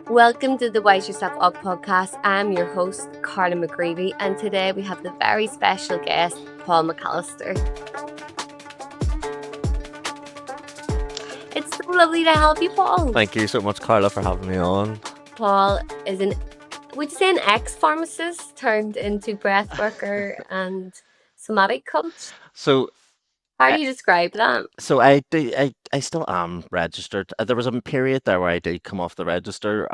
Welcome to the Wise Yourself Up podcast. I'm your host, Carla McGreevy, and today we have the very special guest, Paul McAllister. It's so lovely to have you, Paul. Thank you so much, Carla, for having me on. Paul is would you say an ex-pharmacist turned into breath worker and somatic coach? So, How uh, do you describe that? I still am registered. There was a period there where I did come off the register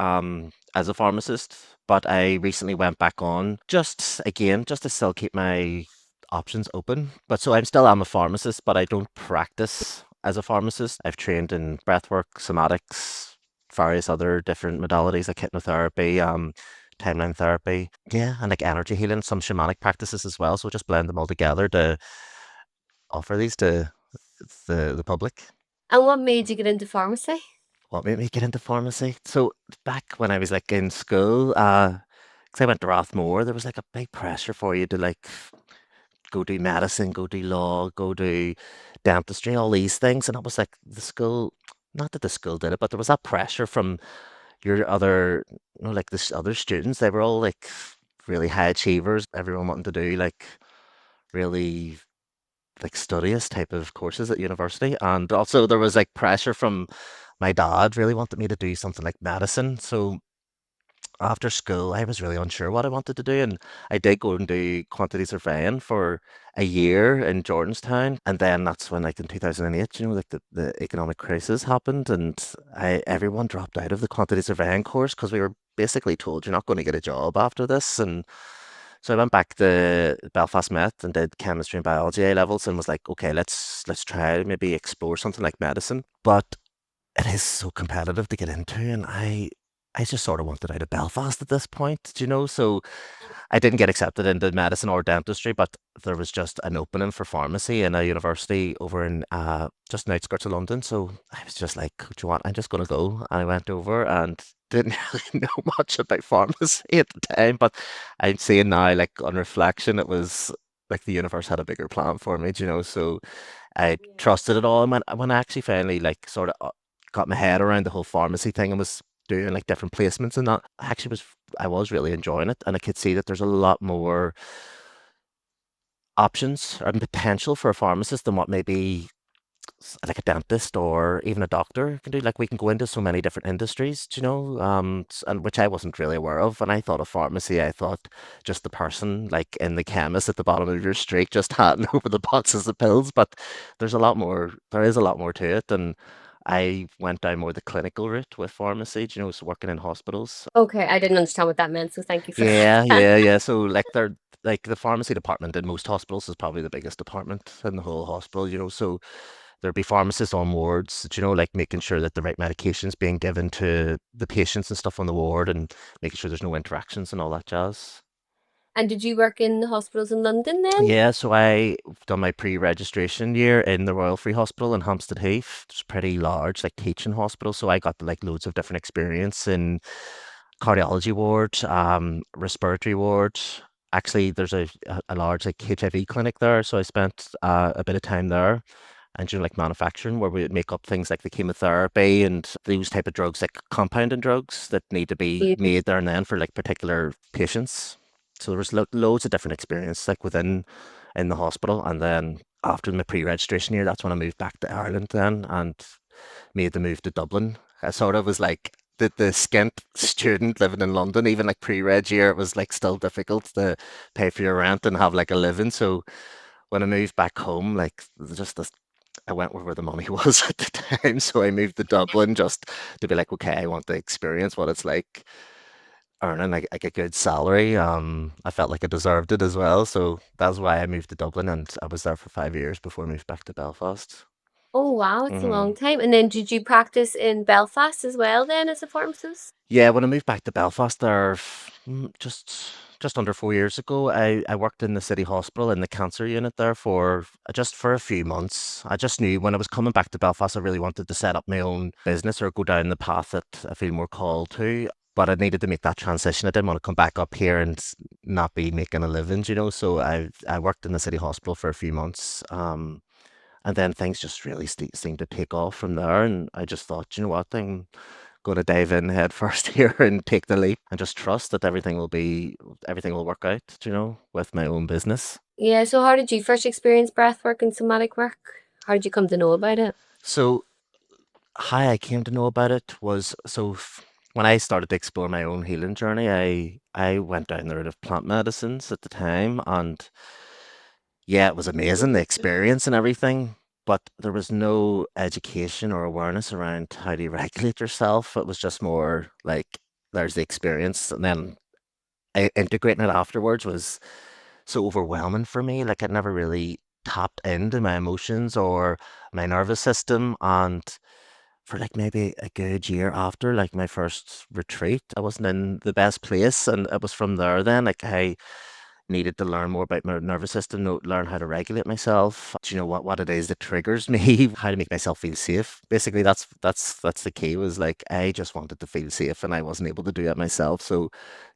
as a pharmacist, but I recently went back on just to still keep my options open. But so I'm a pharmacist, but I don't practice as a pharmacist. I've trained in breathwork, somatics, various other different modalities like hypnotherapy, timeline therapy, yeah, and like energy healing, some shamanic practices as well. So just blend them all together to offer these to the public. And what made you get into pharmacy? What made me get into pharmacy? So back when I was like in school, 'cause I went to Rathmore, there was like a big pressure for you to like go do medicine, go do law, go do dentistry, all these things. And it was like the school, not that the school did it, but there was that pressure from your other, like this other students. They were all like really high achievers. Everyone wanting to do like really like studious type of courses at university. And also there was like pressure from my dad really wanted me to do something like medicine. So after school, I was really unsure what I wanted to do, and I did go and do quantity surveying for a year in Jordanstown, and then that's when, like in 2008, like the economic crisis happened, and everyone dropped out of the quantity surveying course because we were basically told you're not going to get a job after this, and so I went back to Belfast Met and did chemistry and biology A levels, and was like, okay, let's try maybe explore something like medicine, but it is so competitive to get into, and I just sort of wanted out of Belfast at this point, so I didn't get accepted into medicine or dentistry, but there was just an opening for pharmacy in a university over in just in the outskirts of London. So I was just like, do you want? I'm just gonna go. And I went over and didn't really know much about pharmacy at the time, but I'm seeing now, like on reflection, it was like the universe had a bigger plan for me, so I Yeah. trusted it all. And when I actually finally like sort of got my head around the whole pharmacy thing and was doing like different placements and that, I was really enjoying it, and I could see that there's a lot more options and potential for a pharmacist than what maybe like a dentist or even a doctor can do. Like we can go into so many different industries, and which I wasn't really aware of. When I thought of pharmacy, I thought just the person like in the chemist at the bottom of your street just handing over the boxes of pills. But there's a lot more. There is a lot more to it, and I went down more the clinical route with pharmacy. So working in hospitals. Okay, I didn't understand what that meant, so thank you for Yeah, that. yeah, yeah. So like they're like the pharmacy department in most hospitals is probably the biggest department in the whole hospital, so there'd be pharmacists on wards, like making sure that the right medication's being given to the patients and stuff on the ward and making sure there's no interactions and all that jazz. And did you work in the hospitals in London then? Yeah, so I done my pre-registration year in the Royal Free Hospital in Hampstead Heath. It's pretty large, like teaching hospital. So I got like loads of different experience in cardiology ward, respiratory ward. Actually, there's a large like HIV clinic there, so I spent a bit of time there and doing like manufacturing where we would make up things like the chemotherapy and those type of drugs, like compounding drugs that need to be Yeah. made there and then for like particular patients. So there was loads of different experience like within in the hospital, and then after my pre-registration year, that's when I moved back to Ireland then and made the move to Dublin. I sort of was like the skint student living in London, even like pre-reg year, it was like still difficult to pay for your rent and have like a living. So when I moved back home, like just this, I went where the money was at the time. So I moved to Dublin just to be like, okay, I want to experience what it's like earning like a good salary. I felt like I deserved it as well. So that's why I moved to Dublin, and I was there for 5 years before I moved back to Belfast. Oh wow, it's a hmm long time. And then did you practice in Belfast as well then as a pharmacist? Yeah, when I moved back to Belfast there, just under 4 years ago, I worked in the city hospital in the cancer unit there for just for a few months. I just knew when I was coming back to Belfast, I really wanted to set up my own business or go down the path that I feel more called to. But I needed to make that transition. I didn't want to come back up here and not be making a living, So I worked in the city hospital for a few months. And then things just really seemed to take off from there. And I just thought, you know what, thing. going to dive in head first here and take the leap and just trust that everything will work out, with my own business. Yeah, so how did you first experience breath work and somatic work? How did you come to know about it? So how I came to know about it was when I started to explore my own healing journey, I went down the route of plant medicines at the time, and yeah, it was amazing, the experience and everything, but there was no education or awareness around how to regulate yourself. It was just more like there's the experience, and then integrating it afterwards was so overwhelming for me. Like I'd never really tapped into my emotions or my nervous system, and for like maybe a good year after like my first retreat, I wasn't in the best place, and it was from there then like I needed to learn more about my nervous system, learn how to regulate myself. Do you know what it is that triggers me? How to make myself feel safe. Basically, that's the key. Was like I just wanted to feel safe, and I wasn't able to do it myself. So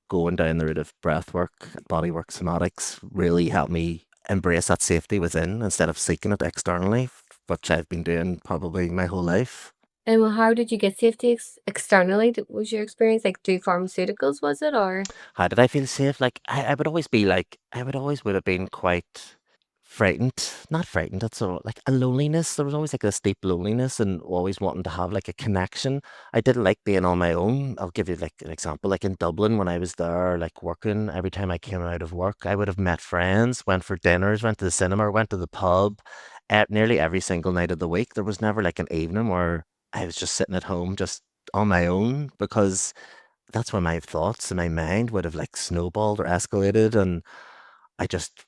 going down the route of breath work, body work, somatics really helped me embrace that safety within instead of seeking it externally, which I've been doing probably my whole life. And how did you get safety externally? Was your experience like through pharmaceuticals, was it, or? How did I feel safe? Like I would always be like would have been quite frightened. Not frightened, that's all like a loneliness. There was always like this deep loneliness and always wanting to have like a connection. I didn't like being on my own. I'll give you like an example. Like in Dublin when I was there, like working, every time I came out of work, I would have met friends, went for dinners, went to the cinema, went to the pub, nearly every single night of the week. There was never like an evening where I was just sitting at home just on my own because that's when my thoughts and my mind would have like snowballed or escalated, and I just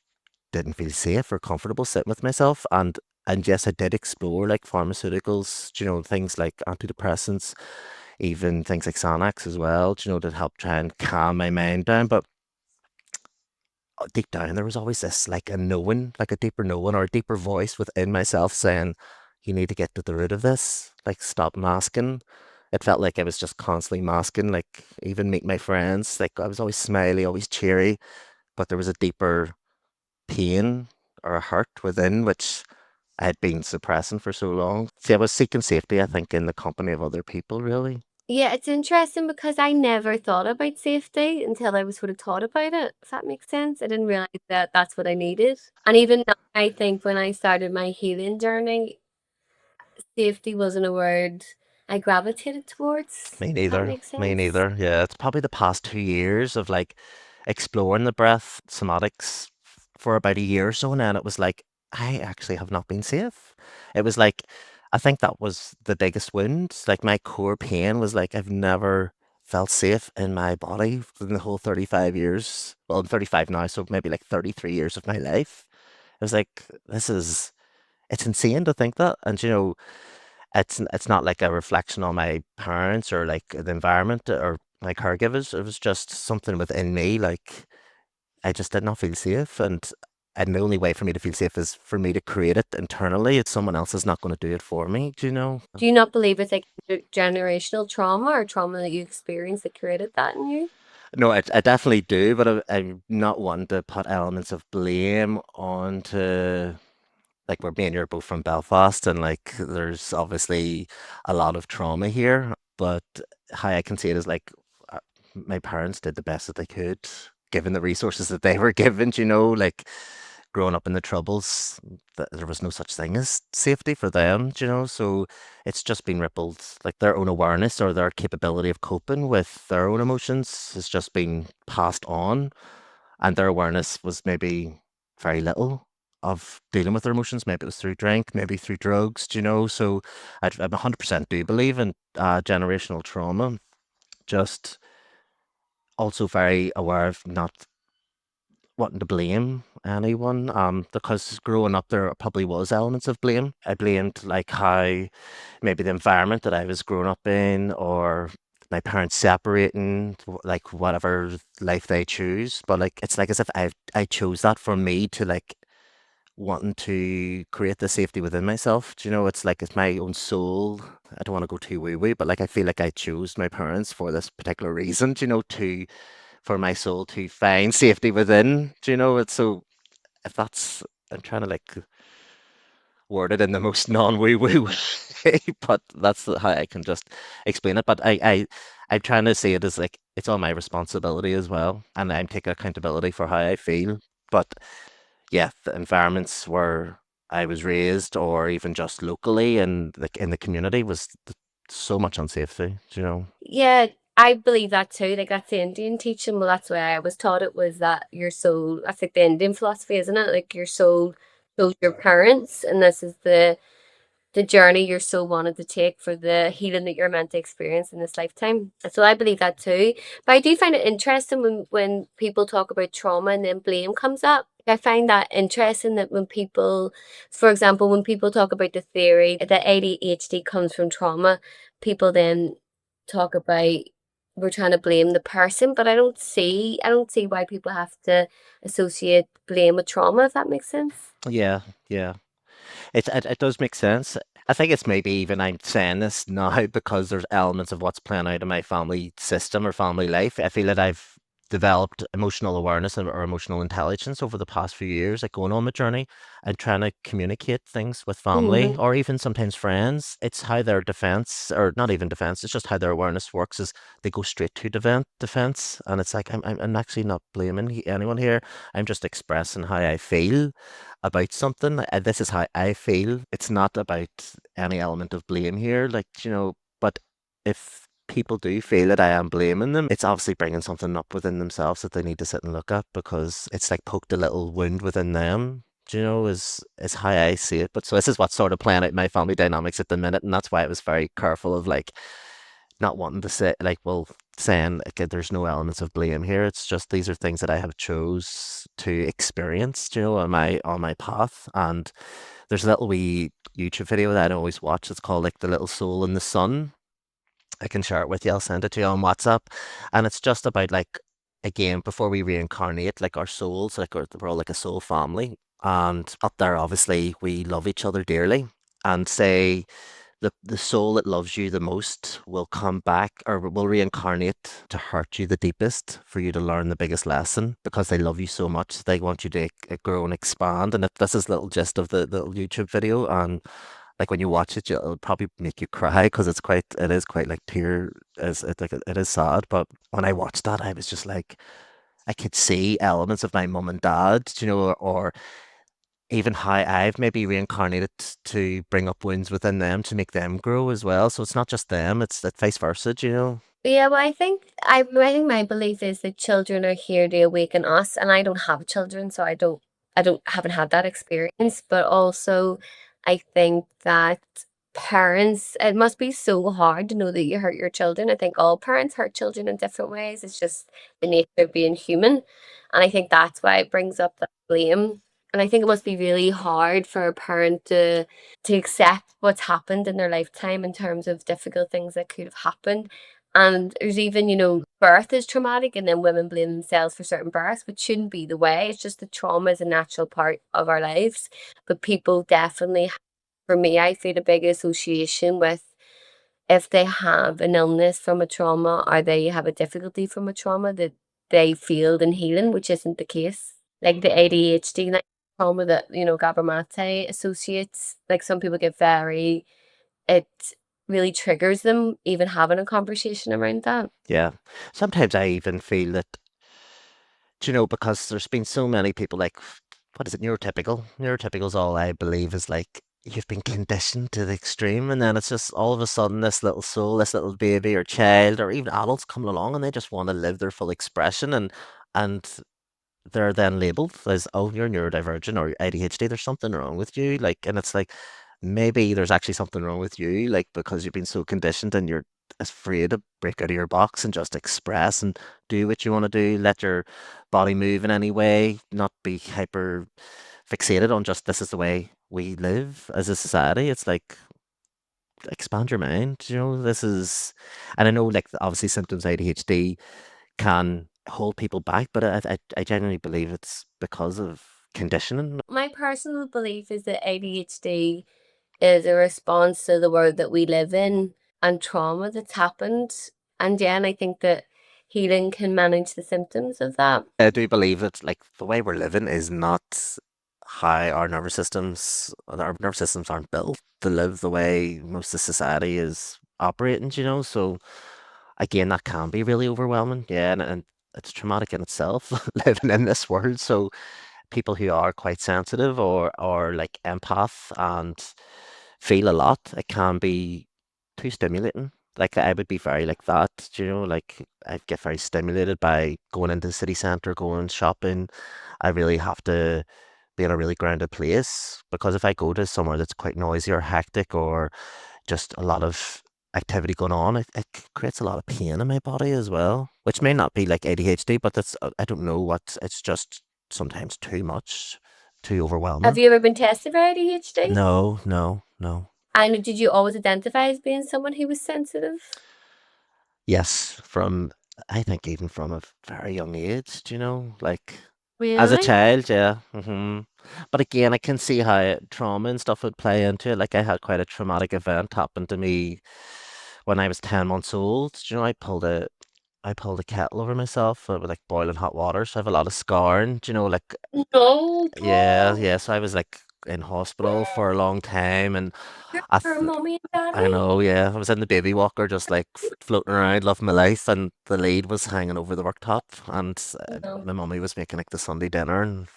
didn't feel safe or comfortable sitting with myself. And yes, I did explore like pharmaceuticals, things like antidepressants, even things like Xanax as well, that help try and calm my mind down. But deep down, there was always this like a knowing, like a deeper knowing or a deeper voice within myself saying, you need to get to the root of this, like stop masking. It felt like I was just constantly masking, like even meet my friends. Like I was always smiley, always cheery, but there was a deeper pain or a hurt within which I had been suppressing for so long. See, I was seeking safety, I think, in the company of other people, really. Yeah, it's interesting because I never thought about safety until I was sort of taught about it. If that makes sense, I didn't realize that that's what I needed. And even now, I think when I started my healing journey, safety wasn't a word I gravitated towards. Me If that neither. makes Me sense. neither. Yeah, it's probably the past 2 years of like exploring the breath somatics for about a year or so, and then it was like I actually have not been safe. It was like I think that was the biggest wound. Like my core pain was like I've never felt safe in my body in the whole 35 years. Well, I'm 35 now, so maybe like 33 years of my life. It was like it's insane to think that, and it's not like a reflection on my parents or like the environment or my caregivers. It was just something within me. Like I just did not feel safe, and the only way for me to feel safe is for me to create it internally. It's someone else is not going to do it for me. Do you know? Do you not believe it's like generational trauma or trauma that you experienced that created that in you? No, I definitely do, but I'm not one to put elements of blame onto like where me and you're both from Belfast, and like there's obviously a lot of trauma here. But how I can see it is like uh, my parents did the best that they could, given the resources that they were given. Like growing up in the Troubles, there was no such thing as safety for them. So it's just been rippled, like their own awareness or their capability of coping with their own emotions has just been passed on, and their awareness was maybe very little of dealing with their emotions. Maybe it was through drink, maybe through drugs, So I 100% do believe in generational trauma. Just also very aware of not wanting to blame anyone. Because growing up, there probably was elements of blame. I blamed like how maybe the environment that I was growing up in, or my parents separating, like whatever life they choose. But like it's like as if I chose that for me to like wanting to create the safety within myself. It's like it's my own soul. I don't want to go too woo woo, but like I feel like I chose my parents for this particular reason, to for my soul to find safety within. It's so if that's I'm trying to like word it in the most non woo woo. but that's how I can just explain it. But I'm trying to see it as like it's all my responsibility as well, and I'm taking accountability for how I feel. But yeah, the environments where I was raised, or even just locally and like in the community, was so much unsafety, you know. Yeah, I believe that too. Like that's the Indian teaching. Well, that's the way I was taught it was that your soul, that's like the Indian philosophy, isn't it? Like your soul chose your parents, and this is the journey your soul wanted to take for the healing that you're meant to experience in this lifetime. So I believe that too. But I do find it interesting when people talk about trauma and then blame comes up. I find that interesting that when people, for example, when people talk about the theory that ADHD comes from trauma, people then talk about we're trying to blame the person, but I don't see why people have to associate blame with trauma, if that makes sense. Yeah, yeah. It does make sense. I think it's maybe even I'm saying this now because there's elements of what's playing out in my family system or family life. I feel that I've developed emotional awareness or emotional intelligence over the past few years, like going on my journey and trying to communicate things with family Hmm. or even sometimes friends. It's how their defense, or not even defense, it's just how their awareness works is they go straight to defense. And it's like, I'm actually not blaming anyone here. I'm just expressing how I feel about something. This is how I feel. It's not about any element of blame here, like, but if people do feel that I am blaming them, it's obviously bringing something up within themselves that they need to sit and look at because it's like poked a little wound within them. Is how I see it. But so this is what's sort of playing out in my family dynamics at the minute, and that's why I was very careful of like not wanting to say like, well, saying okay, there's no elements of blame here. It's just these are things that I have chose to experience, on my path. And there's a little wee YouTube video that I always watch. It's called like The Little Soul in the Sun. I can share it with you. I'll send it to you on WhatsApp. And it's just about like again, before we reincarnate, like our souls, like we're all like a soul family. And up there, obviously, we love each other dearly. And say the soul that loves you the most will come back or will reincarnate to hurt you the deepest for you to learn the biggest lesson because they love you so much. They want you to grow and expand. And if this is little gist of the little YouTube video, and like when you watch it, it'll probably make you cry because it is quite like it is sad. But when I watched that, I was just like, I could see elements of my mum and dad, or even how I've maybe reincarnated to bring up wounds within them to make them grow as well. So it's not just them, it's that vice versa. Yeah, well, I think my belief is that children are here to awaken us, and I don't have children, so I don't haven't had that experience. But also, I think that parents, it must be so hard to know that you hurt your children. I think all parents hurt children in different ways. It's just the nature of being human, and I think that's why it brings up that blame. And I think it must be really hard for a parent to accept what's happened in their lifetime in terms of difficult things that could have happened. And there's even, birth is traumatic, and then women blame themselves for certain births, which shouldn't be the way. It's just that trauma is a natural part of our lives. But people definitely, for me, I feel a big association with if they have an illness from a trauma or they have a difficulty from a trauma that they feel in healing, which isn't the case. Like the ADHD like trauma that, Gabor Mate associates, like some people get it really triggers them even having a conversation around that. Yeah. Sometimes I even feel that, because there's been so many people like, what is it, neurotypical? Neurotypical is all I believe is like, you've been conditioned to the extreme, and then it's just all of a sudden this little soul, this little baby or child, or even adults coming along and they just want to live their full expression and they're then labeled as, oh, you're neurodivergent or ADHD, there's something wrong with you. Like, and it's like, maybe there's actually something wrong with you, like, because you've been so conditioned and you're afraid to break out of your box and just express and do what you want to do, let your body move in any way, not be hyper fixated on just this is the way we live as a society. It's like, expand your mind, and I know, like, obviously symptoms of ADHD can hold people back, but I genuinely believe it's because of conditioning. My personal belief is that ADHD is a response to the world that we live in and trauma that's happened. And yeah, and I think that healing can manage the symptoms of that. I do believe that like the way we're living is not how our nervous systems aren't built to live the way most of society is operating, so again, that can be really overwhelming, yeah, and it's traumatic in itself living in this world. So people who are quite sensitive or like empath and feel a lot, it can be too stimulating. Like I would be very like that, like I get very stimulated by going into the city centre, going shopping. I really have to be in a really grounded place because if I go to somewhere that's quite noisy or hectic or just a lot of activity going on, it creates a lot of pain in my body as well, which may not be like ADHD, but that's I don't know what it's just sometimes too much, too Have overwhelming. you ever been tested for ADHD? No, no, no. And did you always identify as being someone who was sensitive? Yes, from I think even from a very young age, like as a Really? child, yeah. But again, I can see how trauma and stuff would play into it. Like I had quite a traumatic event happen to me when I was 10 months old. I pulled a kettle over myself with like boiling hot water, so I have a lot of scarring, like No, yeah, Paul. yeah. So I was like in hospital for a long time, and I Your th mommy and I daddy? know, yeah. I was in the baby walker, just like floating around, loving my life, and the lead was hanging over the worktop, and No. my mummy was making like the Sunday dinner, and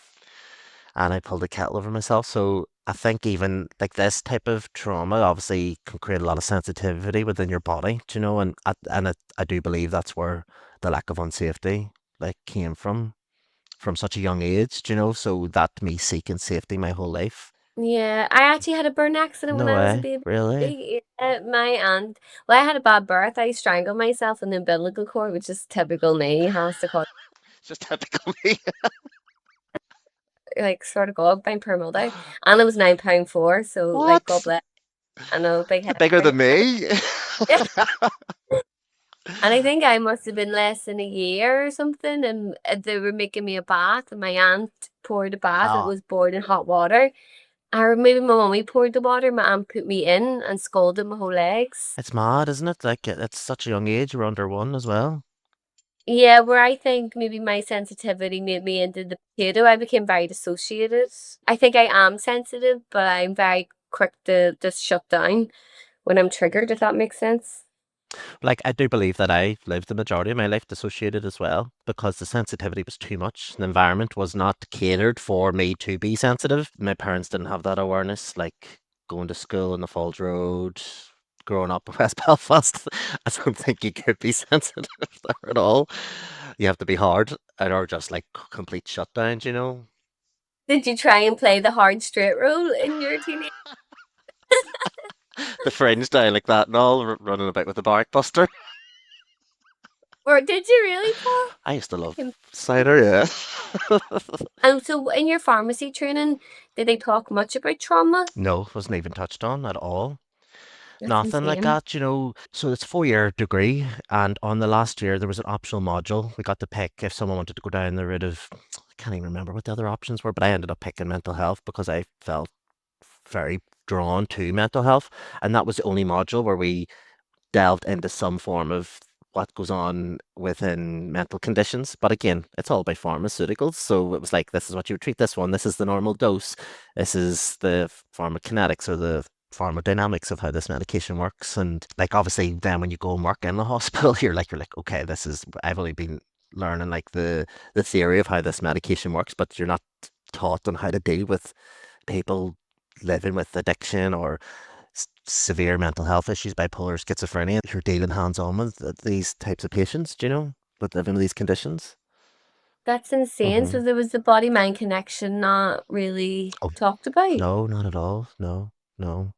I pulled a kettle over myself. So I think even like this type of trauma obviously can create a lot of sensitivity within your body, and I do believe that's where the lack of unsafety like came from such a young age, so that me seeking safety my whole life. Yeah, I actually had a burn accident when No I was a way, baby. really? My aunt, well, I had a bad birth. I strangled myself in the umbilical cord, which is typical me. Has to cause Just typical me. like sort of God by per mother, and it was £9.4. So like God What? bless. I know big head. Bigger than me? And I think I must have been less than a year or something, and they were making me a bath, and my aunt poured a bath, and it Oh, was boiling hot water. Or maybe my mummy poured the water, my aunt put me in and scalded my whole legs. it's mad, isn't it? Like it's such a young age. We're under one as well. Yeah, where I think maybe my sensitivity made me into the potato, I became very dissociated. I think I am sensitive, but I'm very quick to just shut down when I'm triggered, if that makes sense. Like I do believe that I lived the majority of my life dissociated as well because the sensitivity was too much. The environment was not catered for me to be sensitive. My parents didn't have that awareness, like going to school in the Falls Road, growing up in West Belfast. I don't think you could be sensitive there at all. You have to be hard or just like complete shutdown. Did you try and play the hard straight role in your teenage? The fringe down like that and all, running about with the barrack buster. Or did you really, Paul? I used to love Can- cider, yeah. And so in your pharmacy training, did they talk much about trauma? No, wasn't even touched on at all. That's Nothing like insane. that. So it's a 4 year degree, and on the last year there was an optional module. We got to pick if someone wanted to go down the route of, I can't even remember what the other options were, but I ended up picking mental health because I felt very drawn to mental health, and that was the only module where we delved into some form of what goes on within mental conditions. But again, it's all about pharmaceuticals. So it was like, this is what you would treat this one. This is the normal dose. This is the pharmacokinetics or the pharmacodynamics of how this medication works. And like, obviously, then when you go and work in the hospital, you're like, okay, I've only been learning like the theory of how this medication works, but you're not taught on how to deal with people living with addiction or severe mental health issues, bipolar, schizophrenia. You're dealing hands on with these types of patients, that live in these conditions. That's insane. hmm So there was the body mind connection not really Oh, talked about. no, not at all. No, no.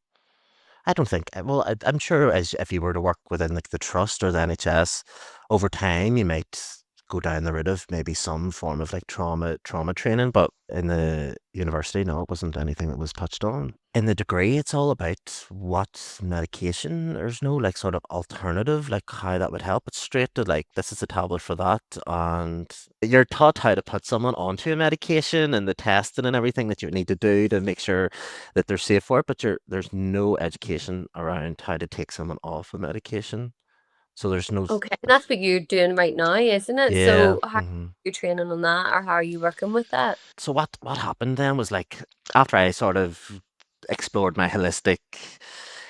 I don't think. Well, I'm sure as if you were to work within like the trust or the NHS, over time you might go down the route of maybe some form of like trauma training. But in the university, no, it wasn't anything that was touched on. In the degree, it's all about what medication. There's no like sort of alternative, like how that would help. It's straight to like this is a tablet for that, and you're taught how to put someone onto a medication and the testing and everything that you need to do to make sure that they're safe for it, but there's no education around how to take someone off a medication. So there's no, Okay, and that's what you're doing right now, isn't it? yeah. So how are you training on that, or how are you working with that? So what happened then was like after I sort of explored my holistic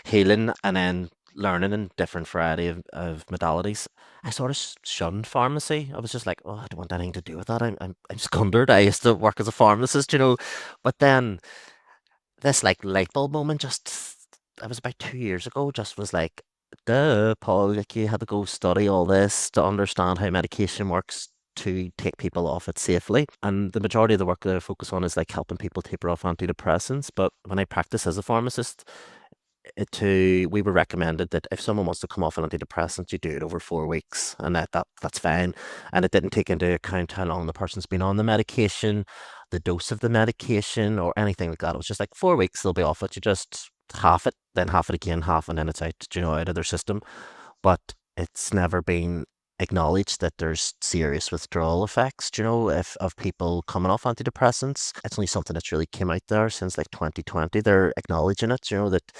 healing and then learning in different variety of modalities, I sort of shunned pharmacy. I was just like, oh, I don't want anything to do with that. I'm scundered. I used to work as a pharmacist, but then this like light bulb moment just it was about 2 years ago, just was like, duh, Paul, like you had to go study all this to understand how medication works to take people off it safely. And the majority of the work that I focus on is like helping people taper off antidepressants. But when I practice as a pharmacist, we were recommended that if someone wants to come off an antidepressant, you do it over 4 weeks, and that's fine. And it didn't take into account how long the person's been on the medication, the dose of the medication, or anything like that. It was just like 4 weeks, they'll be off it. You just half it, then half it again, half, and then it's out, out of their system. But it's never been acknowledged that there's serious withdrawal effects, if of people coming off antidepressants. It's only something that's really came out there since like 2020. They're acknowledging it, that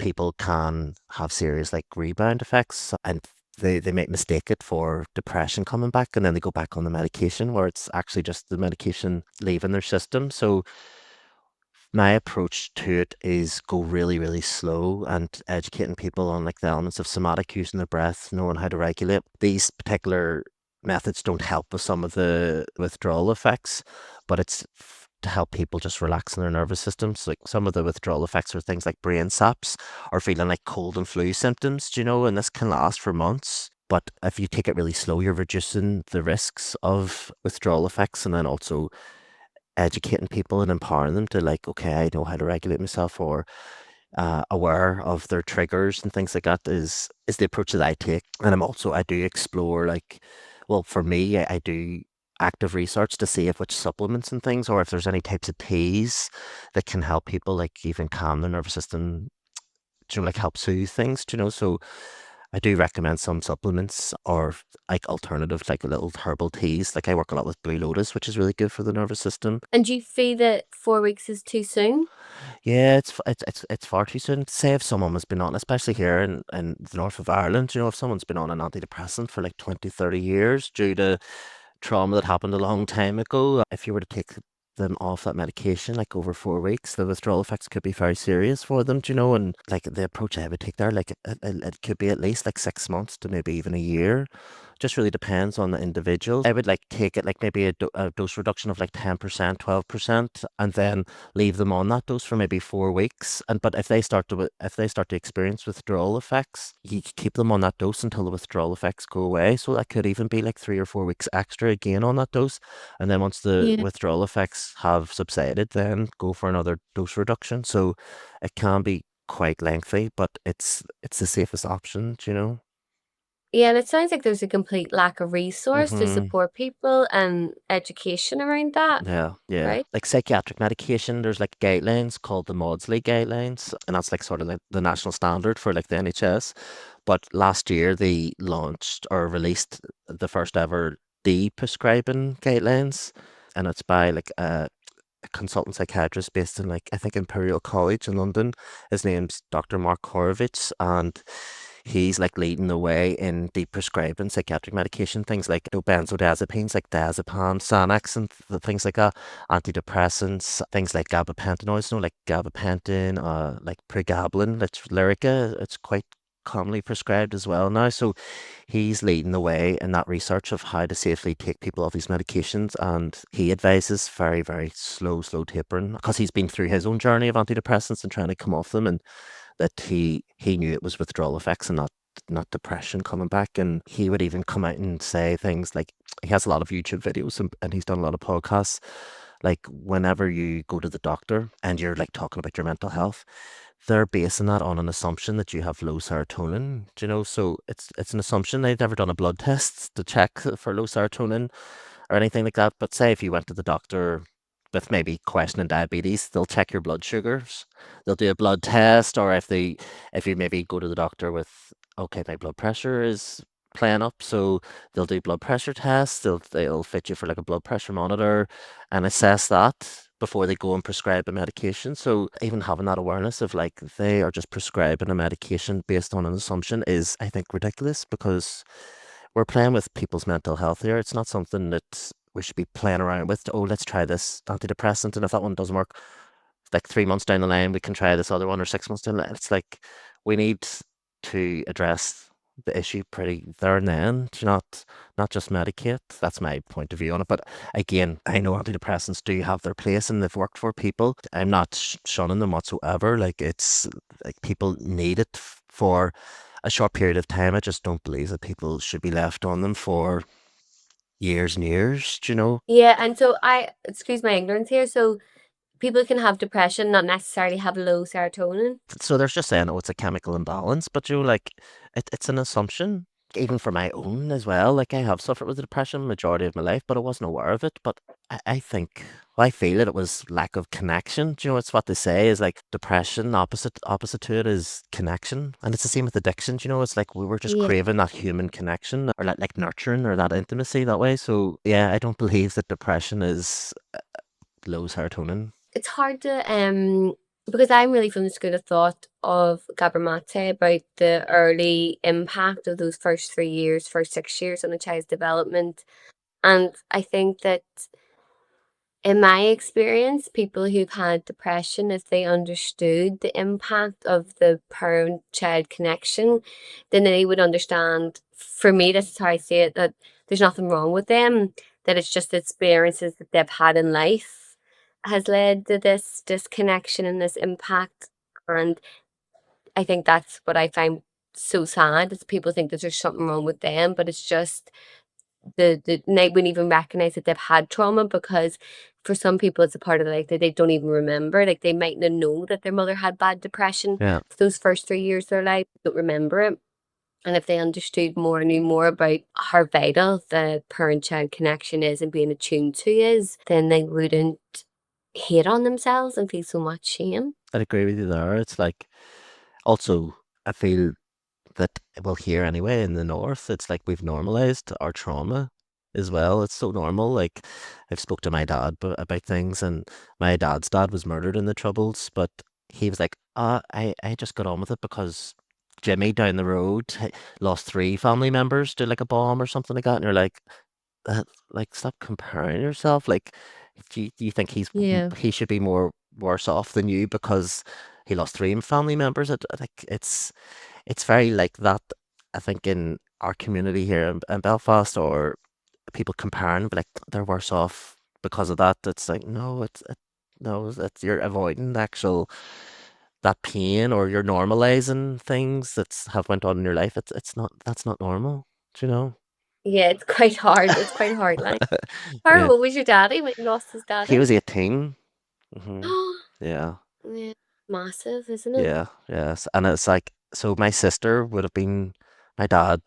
people can have serious like rebound effects, and they might mistake it for depression coming back, and then they go back on the medication where it's actually just the medication leaving their system. So my approach to it is go really, really slow and educating people on like the elements of somatic, using the breath, knowing how to regulate. These particular methods don't help with some of the withdrawal effects, but to help people just relax in their nervous systems. Like some of the withdrawal effects are things like brain saps or feeling like cold and flu symptoms, and this can last for months. But if you take it really slow, you're reducing the risks of withdrawal effects, and then also educating people and empowering them to like, okay, I know how to regulate myself, or aware of their triggers and things like that is the approach that I take. And I do explore like, well, for me, I do active research to see if which supplements and things, or if there's any types of teas that can help people like even calm their nervous system, like help soothe things, so I do recommend some supplements or like alternatives, like little herbal teas. Like I work a lot with Blue Lotus, which is really good for the nervous system. And do you feel that 4 weeks is too soon? Yeah, it's far too soon. Say if someone has been on, especially here in the north of Ireland, if someone's been on an antidepressant for like 20, 30 years due to trauma that happened a long time ago, if you were to take them off that medication like over 4 weeks, the withdrawal effects could be very serious for them, and like the approach I would take there, like it could be at least like 6 months to maybe even a year. Just really depends on the individual. I would like take it like maybe a dose reduction of like 10%, 12%, and then leave them on that dose for maybe 4 weeks. But if they start to experience withdrawal effects, you keep them on that dose until the withdrawal effects go away. So that could even be like 3 or 4 weeks extra again on that dose. And then once the Yeah. withdrawal effects have subsided, then go for another dose reduction. So it can be quite lengthy, but it's the safest option. Yeah, and it sounds like there's a complete lack of resource to Mm-hmm. support people and education around that, Yeah, yeah. right? Like psychiatric medication, there's like guidelines called the Maudsley guidelines, and that's like sort of like the national standard for like the NHS. But last year they launched or released the first ever de-prescribing guidelines, and it's by like a consultant psychiatrist based in like I think Imperial College in London. His name's Dr. Mark Horowitz, and he's like leading the way in de-prescribing psychiatric medication, things like benzodiazepines like diazepam, Xanax, and things like that, antidepressants, things like gabapentinoids, like gabapentin, like pregabalin, that's Lyrica. It's quite commonly prescribed as well now. So he's leading the way in that research of how to safely take people off these medications, and he advises very, very slow tapering because he's been through his own journey of antidepressants and trying to come off them, and that he knew it was withdrawal effects and not depression coming back. And he would even come out and say things like, he has a lot of YouTube videos, and he's done a lot of podcasts, like whenever you go to the doctor and you're like talking about your mental health, they're basing that on an assumption that you have low serotonin, so it's an assumption. They've never done a blood test to check for low serotonin or anything like that. But say if you went to the doctor with maybe questioning diabetes, they'll check your blood sugars. They'll do a blood test, or if you maybe go to the doctor with, okay, my blood pressure is playing up, so they'll do blood pressure tests. They'll fit you for like a blood pressure monitor and assess that. before they go and prescribe a medication. So even having that awareness of like they are just prescribing a medication based on an assumption is, I think, ridiculous because we're playing with people's mental health here. It's not something that we should be playing around with. Oh, let's try this antidepressant, and if that one doesn't work, like 3 months down the line, we can try this other one, or 6 months down the line. It's like we need to address the issue pretty there and then, to not just medicate. That's my point of view on it. But again, I know antidepressants do have their place and they've worked for people. I'm not shunning them whatsoever. Like it's like people need it for a short period of time. I just don't believe that people should be left on them for years and years, do you know? Yeah, and so excuse my ignorance here, so people can have depression, not necessarily have low serotonin. So there's just saying, oh, it's a chemical imbalance, but you know, like it's an assumption, even for my own as well. Like I have suffered with depression majority of my life, but I wasn't aware of it. But I think, well, I feel that it was lack of connection. Do you know, it's what they say is like depression, opposite to it is connection. And it's the same with addiction, do you know, it's like we were just Yeah. craving that human connection or like nurturing or that intimacy that way. So yeah, I don't believe that depression is low serotonin. It's hard to because I'm really from the school of thought of Gabor about the early impact of those first 3 years, first 6 years on a child's development. And I think that in my experience, people who've had depression, if they understood the impact of the parent child connection, then they would understand. For me, this is how I see it, that there's nothing wrong with them, that it's just the experiences that they've had in life has led to this disconnection and this impact. And I think that's what I find so sad is people think that there's something wrong with them, but it's just they wouldn't even recognize that they've had trauma because for some people it's a part of their life that they don't even remember. Like they might not know that their mother had bad depression Yeah, for those first 3 years of their life, don't remember it. And if they understood more and knew more about how vital the parent-child connection is and being attuned to is, then they wouldn't hate on themselves and feel so much shame. I'd agree with you there. It's like also I feel that well here anyway in the north it's like we've normalized our trauma as well. It's so normal. Like I've spoke to my dad about things, and my dad's dad was murdered in the troubles, but he was like, I just got on with it because Jimmy down the road lost three family members to like a bomb or something like that, and you're like, like stop comparing yourself. Like do you think Yeah. he should be more worse off than you because he lost three family members? Like it's very like that, I think, in our community here in Belfast, or people comparing, but like they're worse off because of that. It's like, no, no, it's you're avoiding the actual that pain, or you're normalizing things that's have went on in your life. It's not that's not normal, do you know? Yeah, it's quite hard. It's quite hard. Like, how Yeah. old was your daddy when he lost his He daddy? was 18. Yeah. Yeah, massive, isn't it? Yeah, yes. And it's like, so my sister would have been, my dad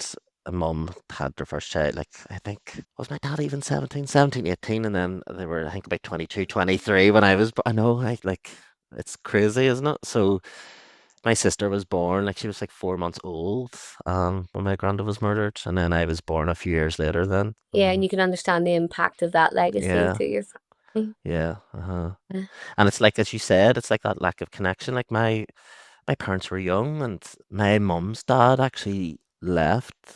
and mum had their first child, like, I think, was my dad even 17, 18, and then they were, I think, about 22, 23 when I was, I know, like, it's crazy, isn't it? So my sister was born, like, she was like 4 months old, when my granddad was murdered, and then I was born a few years later then. Yeah, and you can understand the impact of that legacy Yeah, through your family. yeah, uh-huh. Uh, And it's like, as you said, it's like that lack of connection. Like my parents were young, and my mum's dad actually left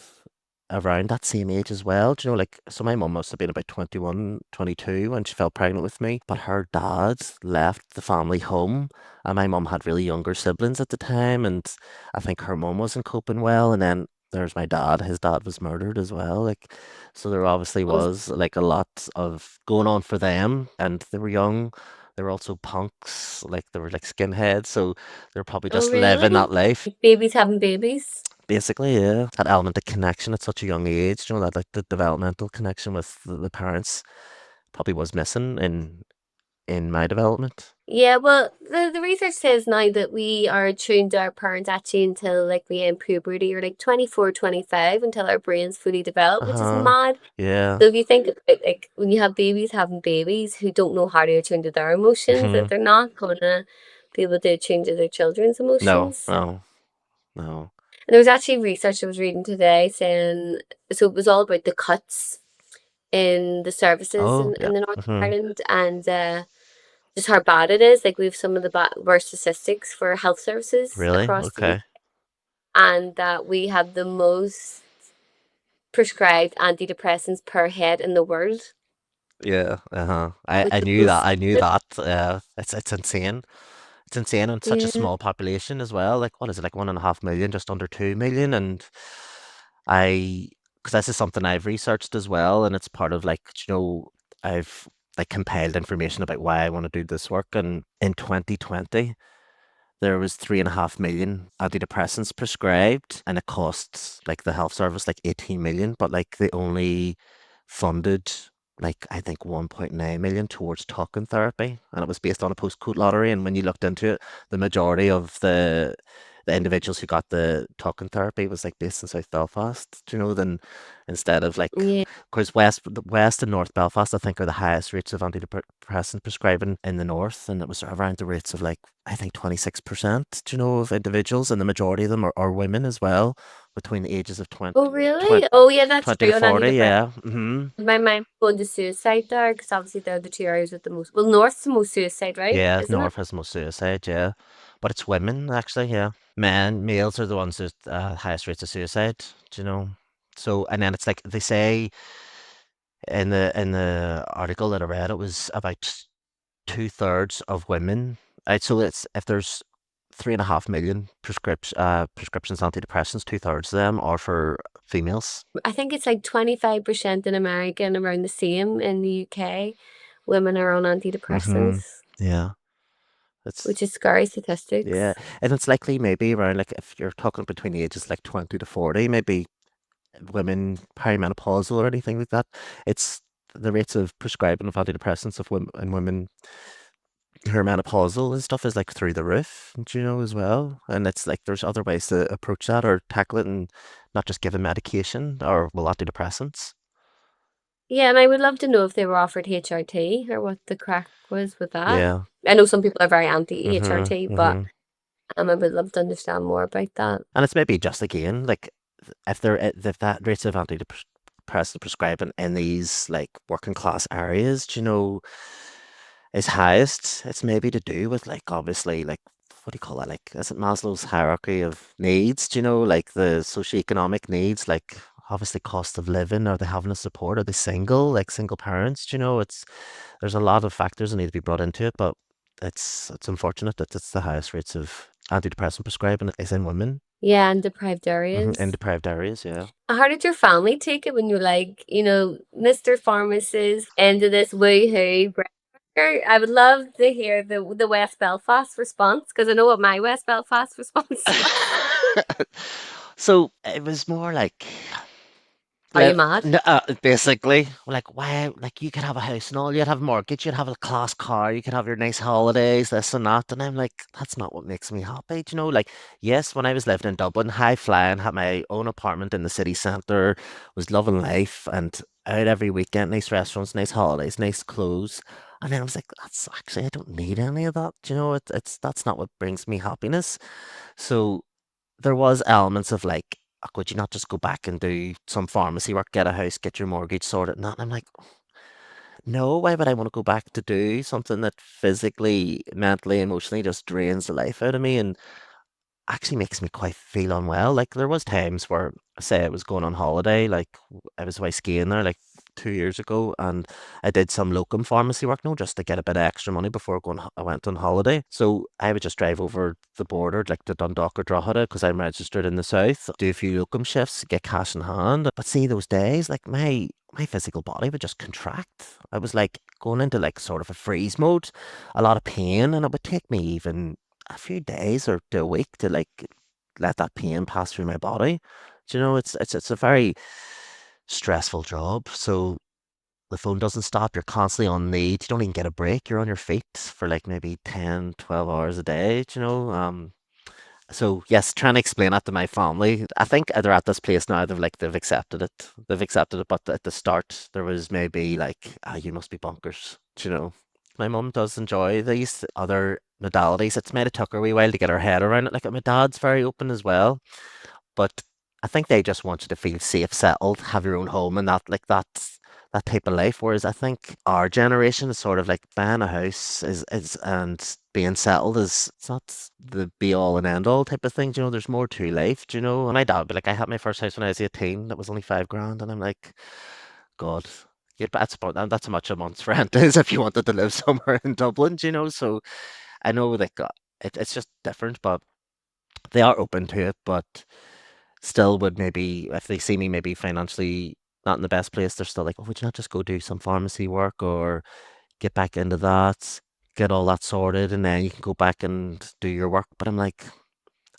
around that same age as well. Do you know, like, so my mum must have been about 21, 22 when she fell pregnant with me, but her dad left the family home, and my mum had really younger siblings at the time, and I think her mum wasn't coping well, and then there's my dad. His dad was murdered as well. Like, so there obviously oh, was like a lot of going on for them, and they were young. They were also punks, like they were like skinheads, so they're probably oh, just living that really? life. Like babies having babies? Basically, yeah. That element of connection at such a young age, you know, that like the developmental connection with the parents probably was missing in my development. Yeah, well, the research says now that we are attuned to our parents actually until like we in puberty or like 24, 25 until our brains fully develop, which is Uh-huh. mad. Yeah. So if you think about like when you have babies having babies who don't know how to attune to their emotions, that Hmm. they're not gonna be able to attune to their children's No, emotions. no, no. And there was actually research I was reading today saying so it was all about the cuts in the services Oh, yeah. in the North of Hmm. Ireland and just how bad it is. Like we have some of the worst statistics for health services Really? across the UK, Okay. and that we have the most prescribed antidepressants per head in the world, Yeah. Uh-huh. I, which I is knew so that. I knew stupid. that. It's insane. It's insane on such a Yeah. small population as well. Like, what is it, like 1.5 million, just under 2 million? And I, because this is something I've researched as well, and it's part of like, I've like compiled information about why I want to do this work. And in 2020, there was 3.5 million antidepressants prescribed, and it costs like the health service like 18 million, but like they only funded like I think 1.9 million towards talking therapy, and it was based on a postcode lottery. And when you looked into it, the majority of the individuals who got the talking therapy was like based in South Belfast, then instead of like, Yeah. because West and North Belfast, I think, are the highest rates of antidepressant prescribing in the north, and it was around the rates of like I think 26%, of individuals, and the majority of them are women as well, between the ages of Oh, 20, really? Oh, yeah, that's 20 to true. On 40. antidepressants. Yeah. Hmm. My mind going to suicide there because obviously they're the two areas with the most. Well, North's the most suicide, right? Yeah, Isn't it? north has most suicide. Yeah, but it's women actually. Yeah, males are the ones with highest rates of suicide. Do you know? So, and then it's like they say in the article that I read, it was about 2/3 of women. So it's if there's 3.5 million prescriptions antidepressants, 2/3 of them are for females. I think it's like 25% in America and around the same in the UK. Women are on Hmm. antidepressants, Yeah, it's which is scary yeah, statistics. and it's likely maybe around like if you're talking between the ages like 20 to 40, maybe women perimenopausal or anything like that. It's the rates of prescribing of antidepressants of women and women who are menopausal and stuff is like through the roof, as well. And it's like there's other ways to approach that or tackle it, and not just giving medication or well antidepressants. Yeah, and I would love to know if they were offered HRT or what the crack was with that. Yeah. I know some people are very anti Mm-hmm. HRT, but Mm-hmm. I would love to understand more about that. And it's maybe just again like if that rates of antidepressant prescribing in these like working class areas, is highest, it's maybe to do with like obviously like what do you call that? Like is it Maslow's hierarchy of needs? Like the socioeconomic needs, like obviously cost of living, are they having a support? Are they single, like single parents? It's there's a lot of factors that need to be brought into it, but it's unfortunate that it's the highest rates of antidepressant prescribing is in women. Yeah, and deprived In areas. deprived areas, yeah. How did your family take it when you're like, Mr. Pharmacist into this woohoo breaker? I would love to hear the West Belfast response because I know what my West Belfast response was. So it was more like Are you mad? basically, like, wow, like you could have a house and all, you'd have a mortgage, you'd have a class car, you could have your nice holidays, this and that. And I'm like, that's not what makes me happy. Like, yes, when I was living in Dublin, high flying, had my own apartment in the city centre, was loving life and out every weekend, nice restaurants, nice holidays, nice clothes. And then I was like, that's actually, I don't need any of that. That's not what brings me happiness. So there was elements of like, would you not just go back and do some pharmacy work, get a house, get your mortgage sorted? And that, and I'm like, no, why would I want to go back to do something that physically, mentally, emotionally just drains the life out of me and actually makes me quite feel unwell. Like there was times where, say, I was going on holiday, like I was away skiing there like 2 years ago, and I did some locum pharmacy work, no, just to get a bit of extra money before I went on holiday. So I would just drive over the border, like to Dundalk or Drogheda, because I'm registered in the south, do a few locum shifts, get cash in hand. But see, those days, like my physical body would just contract. I was like going into like sort of a freeze mode, a lot of pain, and it would take me even a few days or to a week to like let that pain pass through my body. It's a very stressful job. So the phone doesn't stop. You're constantly on need. You don't even get a break. You're on your feet for like maybe 10, 12 hours a day, so yes, trying to explain that to my family. I think they're at this place now. They've accepted it. They've accepted it. But at the start, there was maybe like, ah, you must be bonkers. My mum does enjoy these other modalities. It's made it took her a wee while to get her head around it. Like my dad's very open as well, but I think they just want you to feel safe, settled, have your own home, and that like that type of life. Whereas I think our generation is sort of like buying a house is and being settled is it's not the be all and end all type of thing. Do you know, there's more to life, do you know? And my dad would be like, I had my first house when I was 18, that was only 5 grand, and I'm like, God, yeah, that's how much a month's rent is if you wanted to live somewhere in Dublin, do you know? So I know like it's just different, but they are open to it, but still would maybe if they see me maybe financially not in the best place, they're still like, oh, would you not just go do some pharmacy work or get back into that, get all that sorted, and then you can go back and do your work. But I'm like,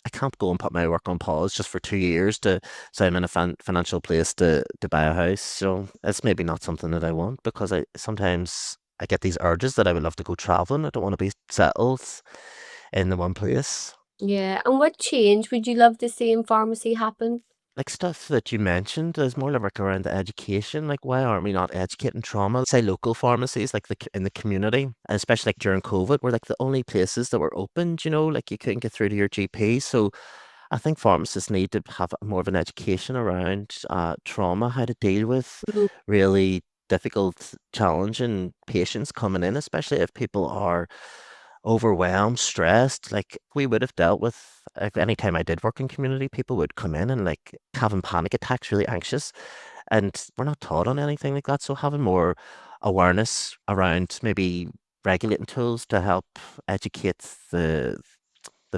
I can't go and put my work on pause just for 2 years to so I'm in a financial place to buy a house. So it's maybe not something that I want because I sometimes I get these urges that I would love to go traveling. I don't want to be settled in the one place. Yeah. And what change would you love to see in pharmacy happen? Like stuff that you mentioned is more like around the education. Like, why aren't we not educating trauma? Say local pharmacies, like in the community, and especially like during COVID, were like the only places that were open. You know, like you couldn't get through to your GP. So I think pharmacists need to have more of an education around trauma, how to deal with Mm. really difficult, challenging patients coming in, especially if people are overwhelmed, stressed. Like we would have dealt with like any time I did work in community, people would come in and like having panic attacks, really anxious, and we're not taught on anything like that. So having more awareness around maybe regulating tools to help educate the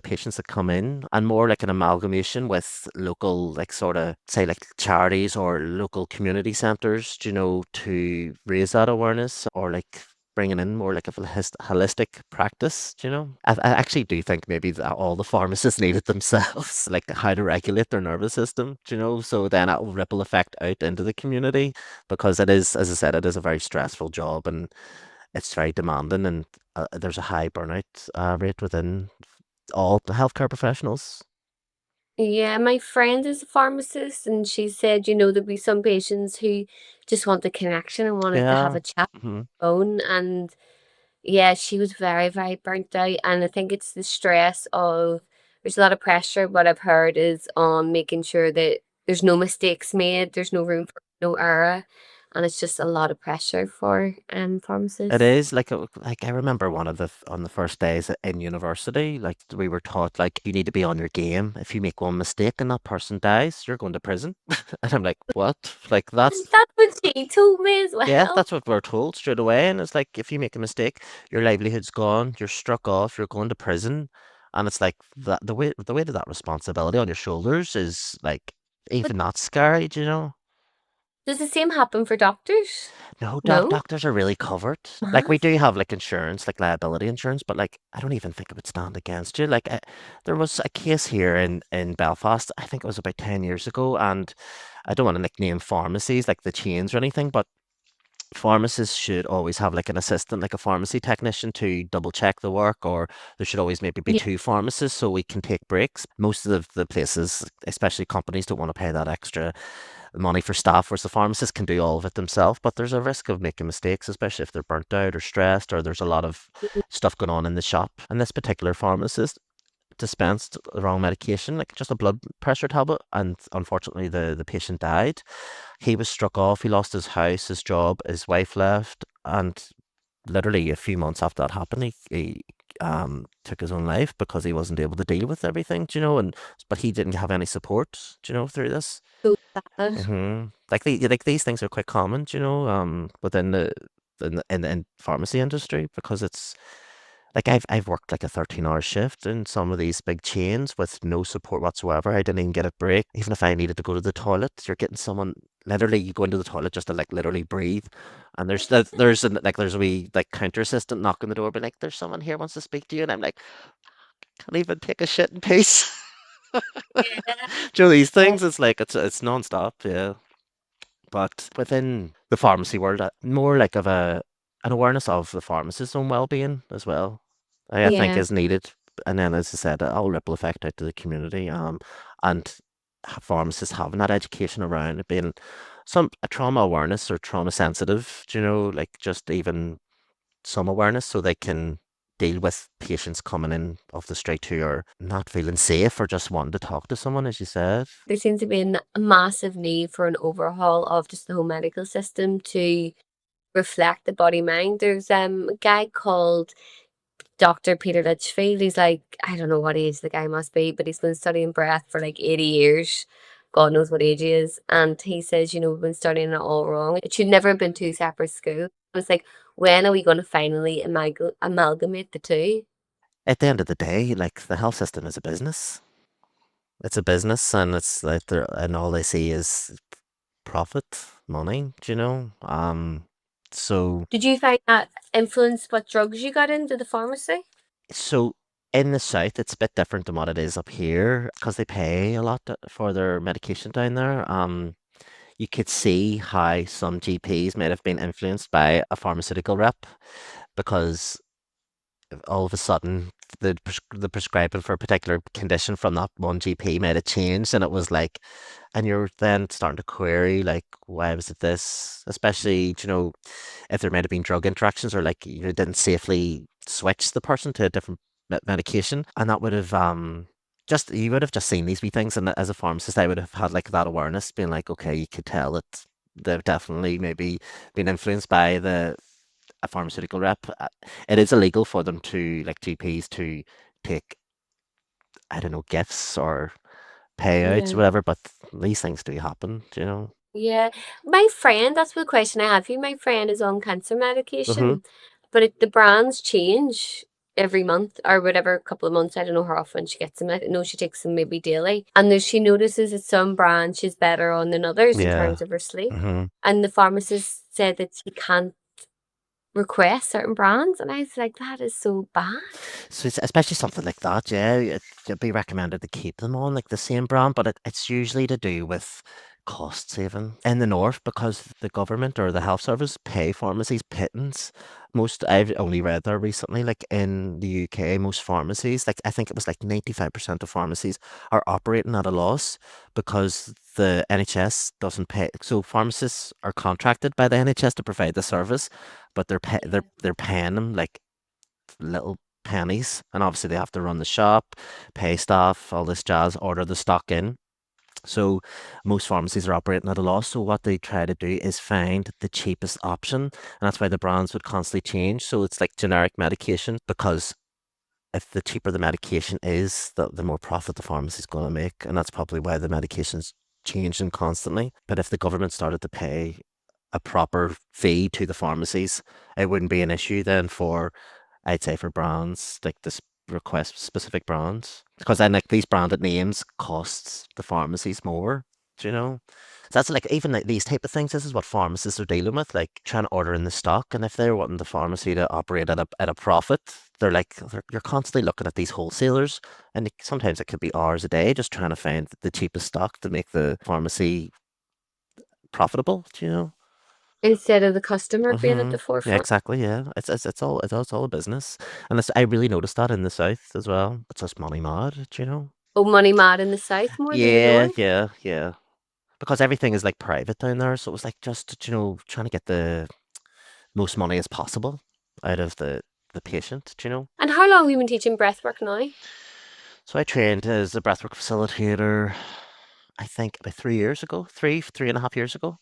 patients that come in and more like an amalgamation with local like sort of say like charities or local community centers, you know, to raise that awareness or like bringing in more like a holistic practice, you know. I actually do think maybe that all the pharmacists need it themselves, like how to regulate their nervous system, you know, so then it will ripple effect out into the community because it is, as I said, it is a very stressful job and it's very demanding and there's a high burnout rate within all the healthcare professionals. Yeah, my friend is a pharmacist, and she said, there'd be some patients who just want the connection and wanted to have Yeah. a chat Hmm. on the phone. And yeah, she was very, very burnt out. And I think it's the stress of there's a lot of pressure. What I've heard is on making sure that there's no mistakes made, there's no room for no error. And it's just a lot of pressure for It pharmacists. is like I remember one of the on the first days in university, like we were taught like you need to be on your game. If you make one mistake and that person dies, you're going to prison. And I'm like, what? Like And that's that's what she told me as yeah, well. that's what we're told straight away. And it's like if you make a mistake, your livelihood's gone, you're struck off, you're going to prison. And it's like that the weight of that responsibility on your shoulders is like But even not scary, do you know? does the same happen for doctors? No, No? doctors are really covered. Like we do have like insurance, like liability insurance, but like I don't even think it would stand against you. Like there was a case here in Belfast. I think it was about 10 years ago, and I don't want to nickname pharmacies like the chains or anything, but pharmacists should always have like an assistant, like a pharmacy technician to double check the work, or there should always maybe be Yeah. two pharmacists so we can take breaks. Most of the places, especially companies, don't want to pay that extra money for staff, whereas the pharmacist can do all of it themselves. But there's a risk of making mistakes, especially if they're burnt out or stressed, or there's a lot of stuff going on in the shop. And this particular pharmacist dispensed the wrong medication, like just a blood pressure tablet, and unfortunately the patient died. He was struck off, he lost his house, his job, his wife left, and literally a few months after that happened, he took his own life because he wasn't able to deal with everything, do you know, and but he didn't have any support, do you know, through this. So sad. Like these things are quite common, do you know, within the pharmacy industry because it's like I've worked like a 13-hour shift in some of these big chains with no support whatsoever. I didn't even get a break. Even if I needed to go to the toilet, you're getting someone literally you go into the toilet just to like literally breathe. And there's a wee like counter assistant knocking the door, be like, there's someone here wants to speak to you, and I'm like, can't even take a shit in peace. Yeah. Do you know these Yeah. things? It's like it's non-stop, yeah. But within the pharmacy world, more like of an awareness of the pharmacist's own well-being as well, I think Yeah. is needed. And then, as I said, a ripple effect out to the community. And pharmacists having that education around it being some a trauma awareness or trauma sensitive, do you know, like just even some awareness so they can deal with patients coming in off the street who are not feeling safe or just wanting to talk to someone, as you said. There seems to be a massive need for an overhaul of just the whole medical system to reflect the body mind. There's a guy called Dr. Peter Litchfield. He's like, I don't know what age the guy must be, but he's been studying breath for like 80 years. God knows what age he is. And he says, we've been studying it all wrong. It should never have been two separate schools. It's like, when are we going to finally amalgamate the two? At the end of the day, like the health system is a business. It's a business, and it's like and all they see is profit, money. So Did you find that influenced what drugs you got into the pharmacy? so in the south, it's a bit different than what it is up here because they pay a lot for their medication down there. You could see how some GPs might have been influenced by a pharmaceutical rep because all of a sudden the prescribing for a particular condition from that one GP made a change, and it was like, and you're then starting to query like, why was it this? Especially, if there might have been drug interactions or like you didn't safely switch the person to a different medication, and that would have just you would have just seen these wee things, and as a pharmacist, I would have had like that awareness, being like, okay, you could tell that they've definitely maybe been influenced by the a pharmaceutical rep. It is illegal for them to, like GPs, to take, I don't know, gifts or payouts, Yeah. whatever, but these things do happen. Yeah. My friend, that's the question I have for you. My friend is on cancer Mm-hmm. medication, but the brands change every month or whatever, couple of months. I don't know how often she gets them. I know she takes them maybe daily. And she notices that some brands she's better on than others in Yeah. terms of her sleep. Mm-hmm. And the pharmacist said that she can't request certain brands. And I was like, that is so bad. So it's especially something like that, yeah, it'd be recommended to keep them on like the same brand, but it's usually to do with cost saving in the north because the government or the health service pay pharmacies pittance. Most I've only read there recently, like in the UK, most pharmacies, like I think it was like 95% of pharmacies are operating at a loss because the NHS doesn't pay. So pharmacists are contracted by the NHS to provide the service, but they're paying them like little pennies, and obviously they have to run the shop, pay staff, all this jazz, order the stock in. So most pharmacies are operating at a loss. So what they try to do is find the cheapest option, and that's why the brands would constantly change. So it's like generic medication because if the cheaper the medication is, the more profit the pharmacy is going to make, and that's probably why the medication's changing constantly. But if the government started to pay a proper fee to the pharmacies, it wouldn't be an issue then for, I'd say, for brands like this request specific brands, because then like these branded names costs the pharmacies more. Do you know? So that's like even like these type of things. This is what pharmacists are dealing with, like trying to order in the stock, and if they're wanting the pharmacy to operate at a profit, you're constantly looking at these wholesalers, and sometimes it could be hours a day just trying to find the cheapest stock to make the pharmacy profitable. Do you know? Instead of the customer being at Mm-hmm. the Yeah, forefront. exactly. Yeah, it's all a business, and I really noticed that in the south as well. It's just money mad. Do you know? Oh, money mad in the south more than the Yeah, north. yeah, yeah. Because everything is like private down there, so it was like just trying to get the most money as possible out of the patient. Do you know? And how long have you been teaching breathwork now? So I trained as a breathwork facilitator, I think about 3 years ago, 3.5 years ago.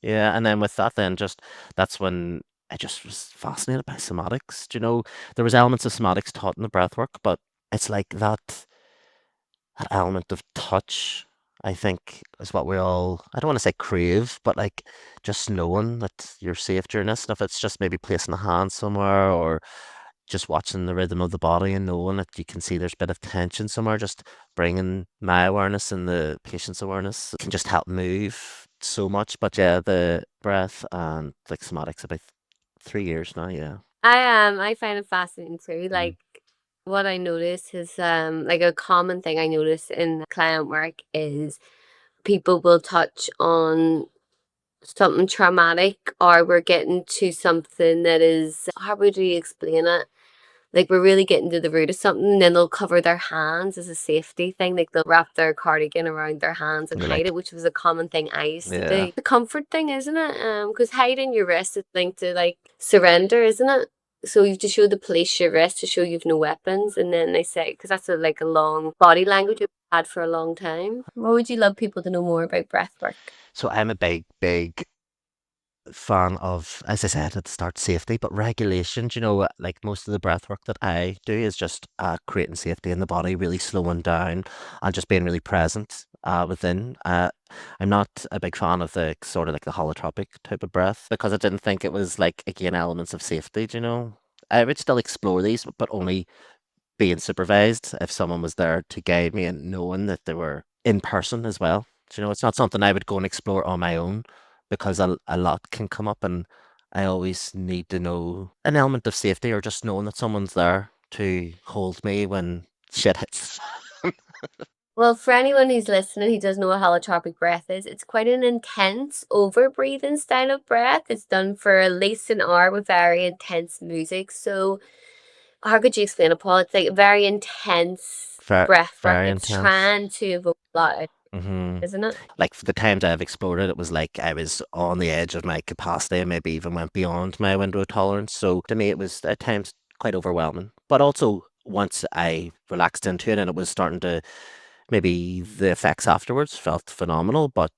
Yeah, and then with that, then just that's when I just was fascinated by somatics. Do you know, there was elements of somatics taught in the breathwork, but it's like that element of touch, I think, is what we all, I don't want to say crave, but like just knowing that you're safe during this. And if it's just maybe placing a hand somewhere or just watching the rhythm of the body and knowing that you can see there's a bit of tension somewhere, just bringing my awareness and the patient's awareness can just help move so much. But yeah, the breath and like somatics about 3 years now, yeah. I find it fascinating too. Mm. Like what I notice is like a common thing I notice in client work is people will touch on something traumatic or we're getting to something that is, how would you explain it? Like we're really getting to the root of something, and then they'll cover their hands as a safety thing. Like they'll wrap their cardigan around their hands and You're hide like, it, which was a common thing I used to yeah. do. The comfort thing, isn't it? Because hiding your wrist is linked to like surrender, isn't it? So you have to show the police your wrist to show you've no weapons, and then they say, because that's like a long body language we've had for a long time. What would you love people to know more about breath work? So I'm a big fan of, as I said at the start, safety, but regulation. You know, like most of the breath work that I do is just creating safety in the body, really slowing down and just being really present within. I'm not a big fan of the sort of like the holotropic type of breath because I didn't think it was like, again, elements of safety, do you know? I would still explore these, but only being supervised if someone was there to guide me and knowing that they were in person as well. Do you know, it's not something I would go and explore on my own because a lot can come up and I always need to know an element of safety or just knowing that someone's there to hold me when shit hits. Well, for anyone who's listening who doesn't know what holotropic breath is, it's quite an intense over breathing style of breath. It's done for at least an hour with very intense music. So how could you explain it, Paul? It's like very intense Very, breath work. very It's intense. trying to evoke a lot, Hmm. isn't it? Like for the times I've explored it, it was like I was on the edge of my capacity and maybe even went beyond my window of tolerance. So to me, it was at times quite overwhelming. But also, once I relaxed into it and it was starting to, maybe the effects afterwards felt phenomenal, but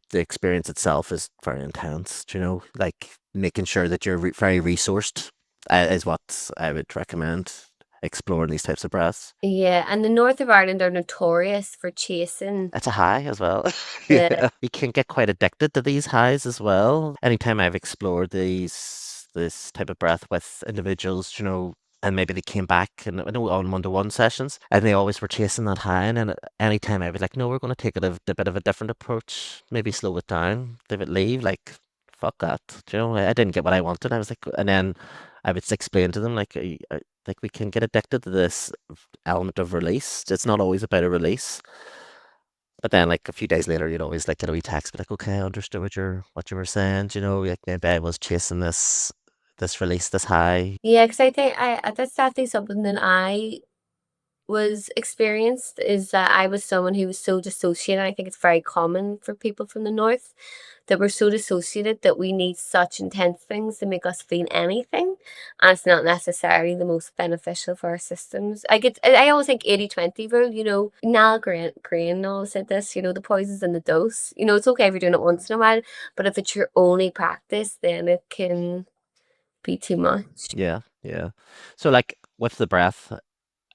the experience itself is very intense, you know, like making sure that you're very resourced is what I would recommend exploring these types of breaths. Yeah, and the north of Ireland are notorious for chasing It's a high as well. the Yeah. You can get quite addicted to these highs as well. Anytime I've explored this type of breath with individuals, you know, and maybe they came back and I know on one-to-one sessions and they always were chasing that high and then anytime I was like, no, we're gonna take it a bit of a different approach, maybe slow it down, leave it leave, like fuck that. Do you know, I didn't get what I wanted. I was like and then I would explain to them like like we can get addicted to this element of release. It's not always about a release. But then, like a few days later, you'd always like get a wee text, be like, "Okay, I understood what you were saying." You know, like maybe I was chasing this release, this high. yeah, because I think that's definitely something that I was experienced is that I was someone who was so dissociated. I think it's very common for people from the north that we're so dissociated that we need such intense things to make us feel anything. And it's not necessarily the most beneficial for our systems. I always think 80-20 rule, Nal Green always said this, the poison's in the dose. It's okay if you're doing it once in a while, but if it's your only practice, then it can be too much. Yeah, yeah. So like with the breath,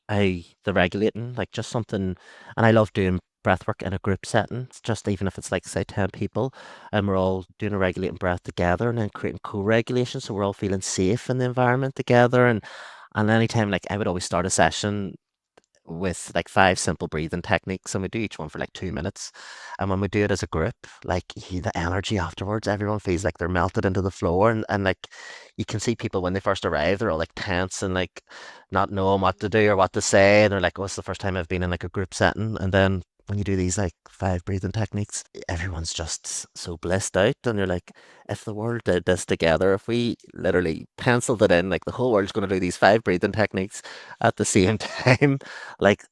the regulating, like just something, and I love doing breath work in a group setting. It's just even if it's like say 10 people, and we're all doing a regulating breath together, and then creating co-regulation, so we're all feeling safe in the environment together. And anytime, like I would always start a session with like 5 simple breathing techniques, and we do each one for like 2 minutes. And when we do it as a group, like the energy afterwards, everyone feels like they're melted into the floor, and like you can see people when they first arrive, they're all like tense and like not knowing what to do or what to say, and they're like, "Oh, it's the first time I've been in like a group setting." And then when you do these like 5 breathing techniques, everyone's just so blissed out, and you're like, if the world did this together, if we literally penciled it in, like the whole world's going to do these 5 breathing techniques at the same time, like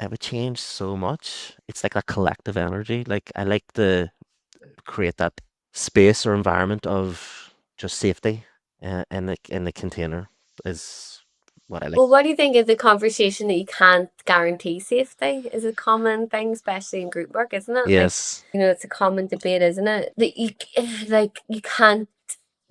it would change so much. It's like a collective energy. Like I like to create that space or environment of just safety in the container is what I like. Well, what do you think is the conversation that you can't guarantee safety is a common thing, especially in group work, isn't it? Like, Yes. it's a common debate, isn't it? That like, you can't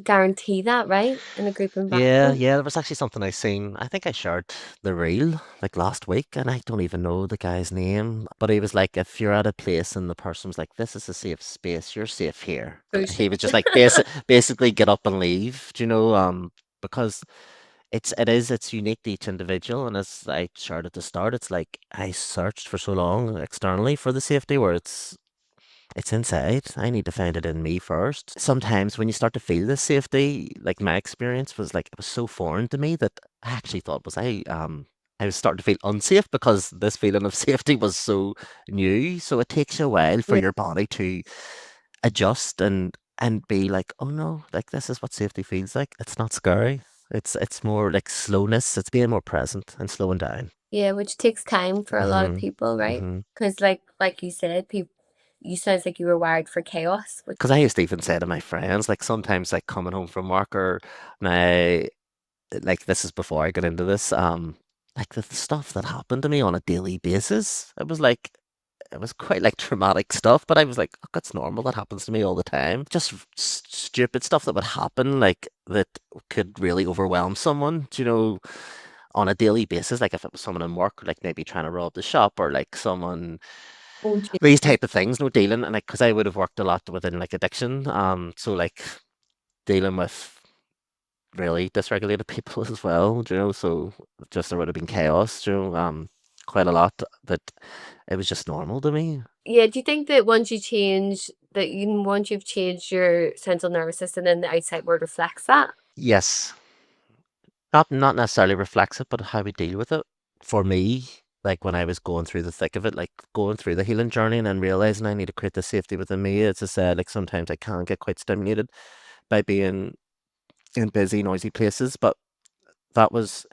guarantee that, right? In a group Yeah, environment. yeah, there was actually something I seen. I think I shared the reel like last week, and I don't even know the guy's name. But he was like, if you're at a place and the person was like, "This is a safe space, you're safe here." Crucial. He was just like, basically get up and leave. Do you know? Because it's unique to each individual, and as I shared at the start, it's like I searched for so long externally for the safety where it's inside. I need to find it in me first. Sometimes when you start to feel this safety, like my experience was like it was so foreign to me that I actually thought was I was starting to feel unsafe because this feeling of safety was so new. So it takes you a while for Yeah. your body to adjust and be like, oh no, like this is what safety feels like. It's not scary. It's more like slowness. It's being more present and slowing down. Yeah, which takes time for a lot of Mm-hmm. people, right? Mm-hmm. Because like you said, you sounds like you were wired for chaos, Because I used to even say to my friends, like sometimes like coming home from work or my like this is before I got into this, like the stuff that happened to me on a daily basis, it was quite like traumatic stuff, but I was like, oh, that's normal. That happens to me all the time. Just stupid stuff that would happen, like that could really overwhelm someone, on a daily basis. Like if it was someone in work, like maybe trying to rob the shop, or like someone, Oh, these gee. type of things, no dealing. And like, because I would have worked a lot within like addiction, so like dealing with really dysregulated people as well, so just there would have been chaos, quite a lot that it was just normal to me. Yeah, do you think that once you've changed your central nervous system, then the outside world reflects that? Yes, not necessarily reflects it, but how we deal with it. For me, like when I was going through the thick of it, like going through the healing journey and then realizing I need to create the safety within me, as I said, like sometimes I can get quite stimulated by being in busy, noisy places, but that was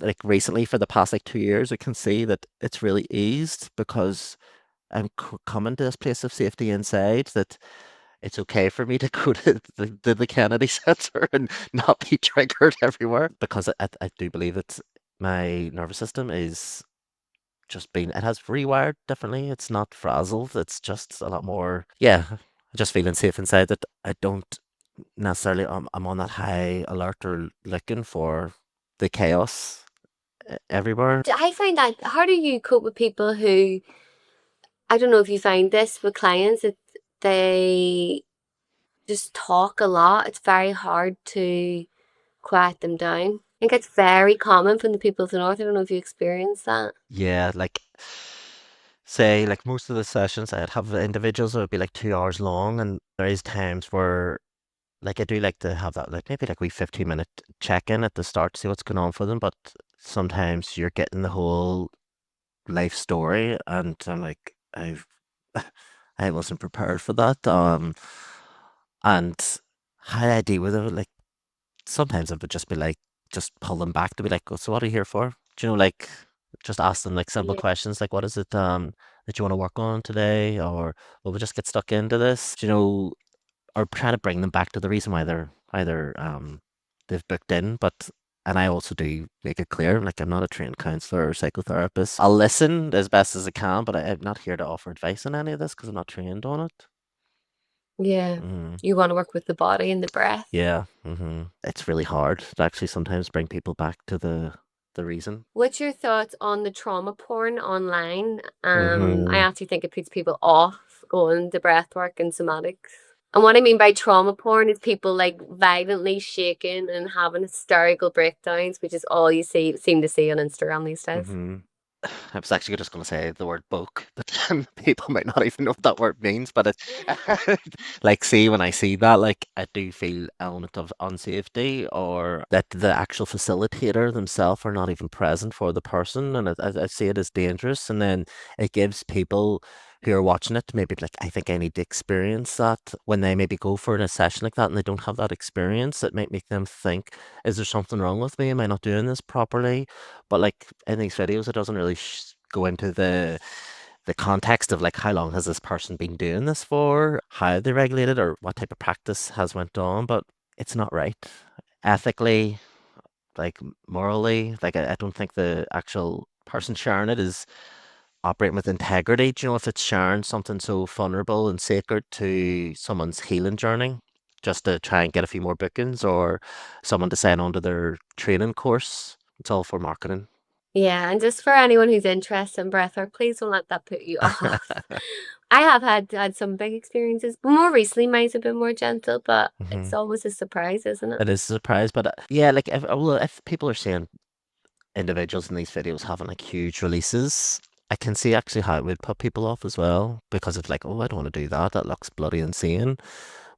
like recently for the past like 2 years, I can see that it's really eased because I'm coming to this place of safety inside that it's okay for me to go to the Kennedy Center and not be triggered everywhere because I do believe that my nervous system is just being, it has rewired differently. It's not frazzled. It's just a lot more, yeah, just feeling safe inside that I don't necessarily, I'm on that high alert or looking for the chaos everywhere. I find that how do you cope with people who I don't know if you find this with clients that they just talk a lot. It's very hard to quiet them down. I think it's very common from the people of the north. I don't know if you experience that. Yeah, like say like most of the sessions I'd have individuals that would be like 2 hours long, and there is times where like I do like to have that like maybe like we 15-minute check-in at the start to see what's going on for them, but sometimes you're getting the whole life story and I'm like I wasn't prepared for that. And how I deal with it, like sometimes I would just be like, just pull them back to be like, oh, so what are you here for? Like just ask them like simple Yeah. questions like, what is it that you want to work on today? Or will we just get stuck into this? Or trying to bring them back to the reason why they're either they've booked in, but and I also do make it clear, like I'm not a trained counselor or psychotherapist. I'll listen as best as I can, but I'm not here to offer advice on any of this because I'm not trained on it. Yeah. Mm. You want to work with the body and the breath. Yeah, it's really hard to actually sometimes bring people back to the reason. What's your thoughts on the trauma porn online? I Hmm. actually think it puts people off going to breathwork and somatics. And what I mean by trauma porn is people like violently shaking and having hysterical breakdowns, which is all you seem to see on Instagram these days. Hmm. I was actually just going to say the word "boke," but people might not even know what that word means. But it, like, see, when I see that, like, I do feel element of unsafety, or that the actual facilitator themselves are not even present for the person, and I see it as dangerous. And then it gives people who are watching it maybe like, I think I need to experience that when they maybe go for a session like that and they don't have that experience. It might make them think, is there something wrong with me? Am I not doing this properly? But like in these videos, it doesn't really go into the context of like how long has this person been doing this for, how they regulated, or what type of practice has went on. But it's not right ethically, like morally. Like I don't think the actual person sharing it is operating with integrity. Do you know if it's sharing something so vulnerable and sacred to someone's healing journey? Just to try and get a few more bookings or someone to sign on to their training course. It's all for marketing. Yeah, and just for anyone who's interested in breathwork, please don't let that put you off. I have had some big experiences, but more recently mine have been more gentle, but it's Hmm. always a surprise, isn't it? It is a surprise, but yeah, like if people are saying individuals in these videos having like huge releases, I can see actually how it would put people off as well because of like, oh, I don't want to do that. That looks bloody insane.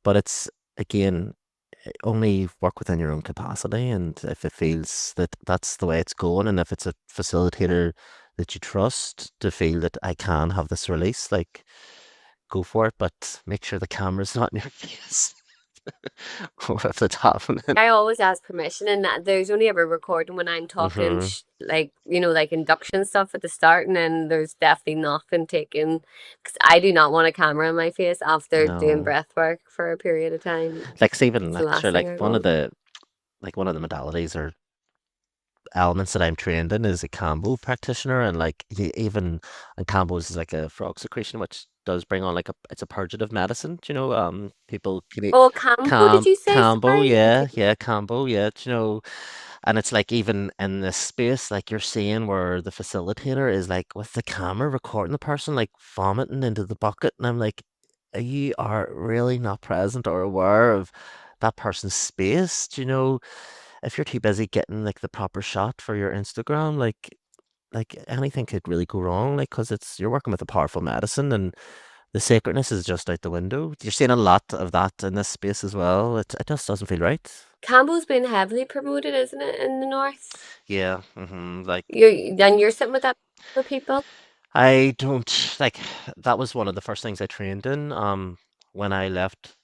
But it's again, only work within your own capacity, and if it feels that that's the way it's going, and if it's a facilitator that you trust to feel that I can have this release, like go for it, but make sure the camera's not in your face or if it's happening. I always ask permission, and there's only ever recording when I'm talking, Hmm. like, like induction stuff at the start, and then there's definitely nothing taken because I do not want a camera in my face after doing No. breath work for a period of time. Like, say even It's the like, last sure, thing like I one of want. the modalities or elements that I'm trained in is a Cambo practitioner, and like even and Cambo is like a frog secretion, which does bring on like it's a purgative medicine. People can eat Oh, Campo, did you say? Cambo, Sorry. yeah, yeah, Cambo, yeah. And it's like even in this space, like you're seeing where the facilitator is like with the camera recording the person like vomiting into the bucket, and I'm like, you are really not present or aware of that person's space. If you're too busy getting like the proper shot for your Instagram, like anything could really go wrong, like because it's you're working with a powerful medicine and the sacredness is just out the window. You're seeing a lot of that in this space as well. It just doesn't feel right. Campo's been heavily promoted, isn't it, in the north? Yeah, like You're sitting with that for people. I don't like that was one of the first things I trained in. When I left,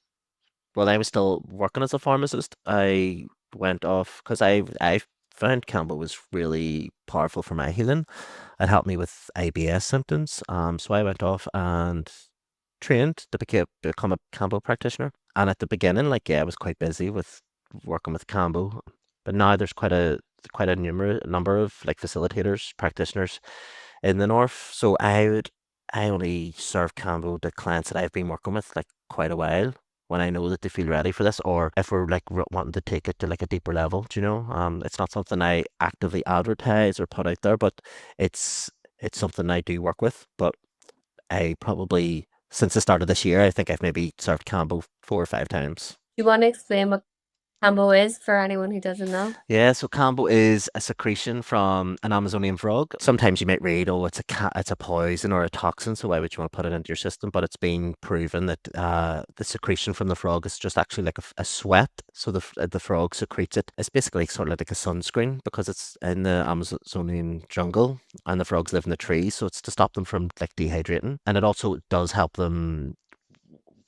when I was still working as a pharmacist, I went off because I found Campbell was really powerful for my healing. It helped me with IBS symptoms. So I went off and trained to become a Campbell practitioner. And at the beginning, like yeah, I was quite busy with working with Campbell, but now there's quite a number of like facilitators, practitioners in the north. So I only serve Campbell to clients that I've been working with like quite a while when I know that they feel ready for this, or if we're like wanting to take it to like a deeper level. It's not something I actively advertise or put out there, but it's it's something I do work with. But I probably since the start of this year, I think I've maybe served Campbell 4 or 5 times. Do you want to explain what Campo is for anyone who doesn't know? Yeah, so Cambo is a secretion from an Amazonian frog. Sometimes you might read, oh, it's a poison or a toxin, so why would you want to put it into your system? But it's been proven that the secretion from the frog is just actually like a sweat. So the frog secretes it. It's basically sort of like a sunscreen because it's in the Amazonian jungle and the frogs live in the trees, so it's to stop them from like dehydrating. And it also does help them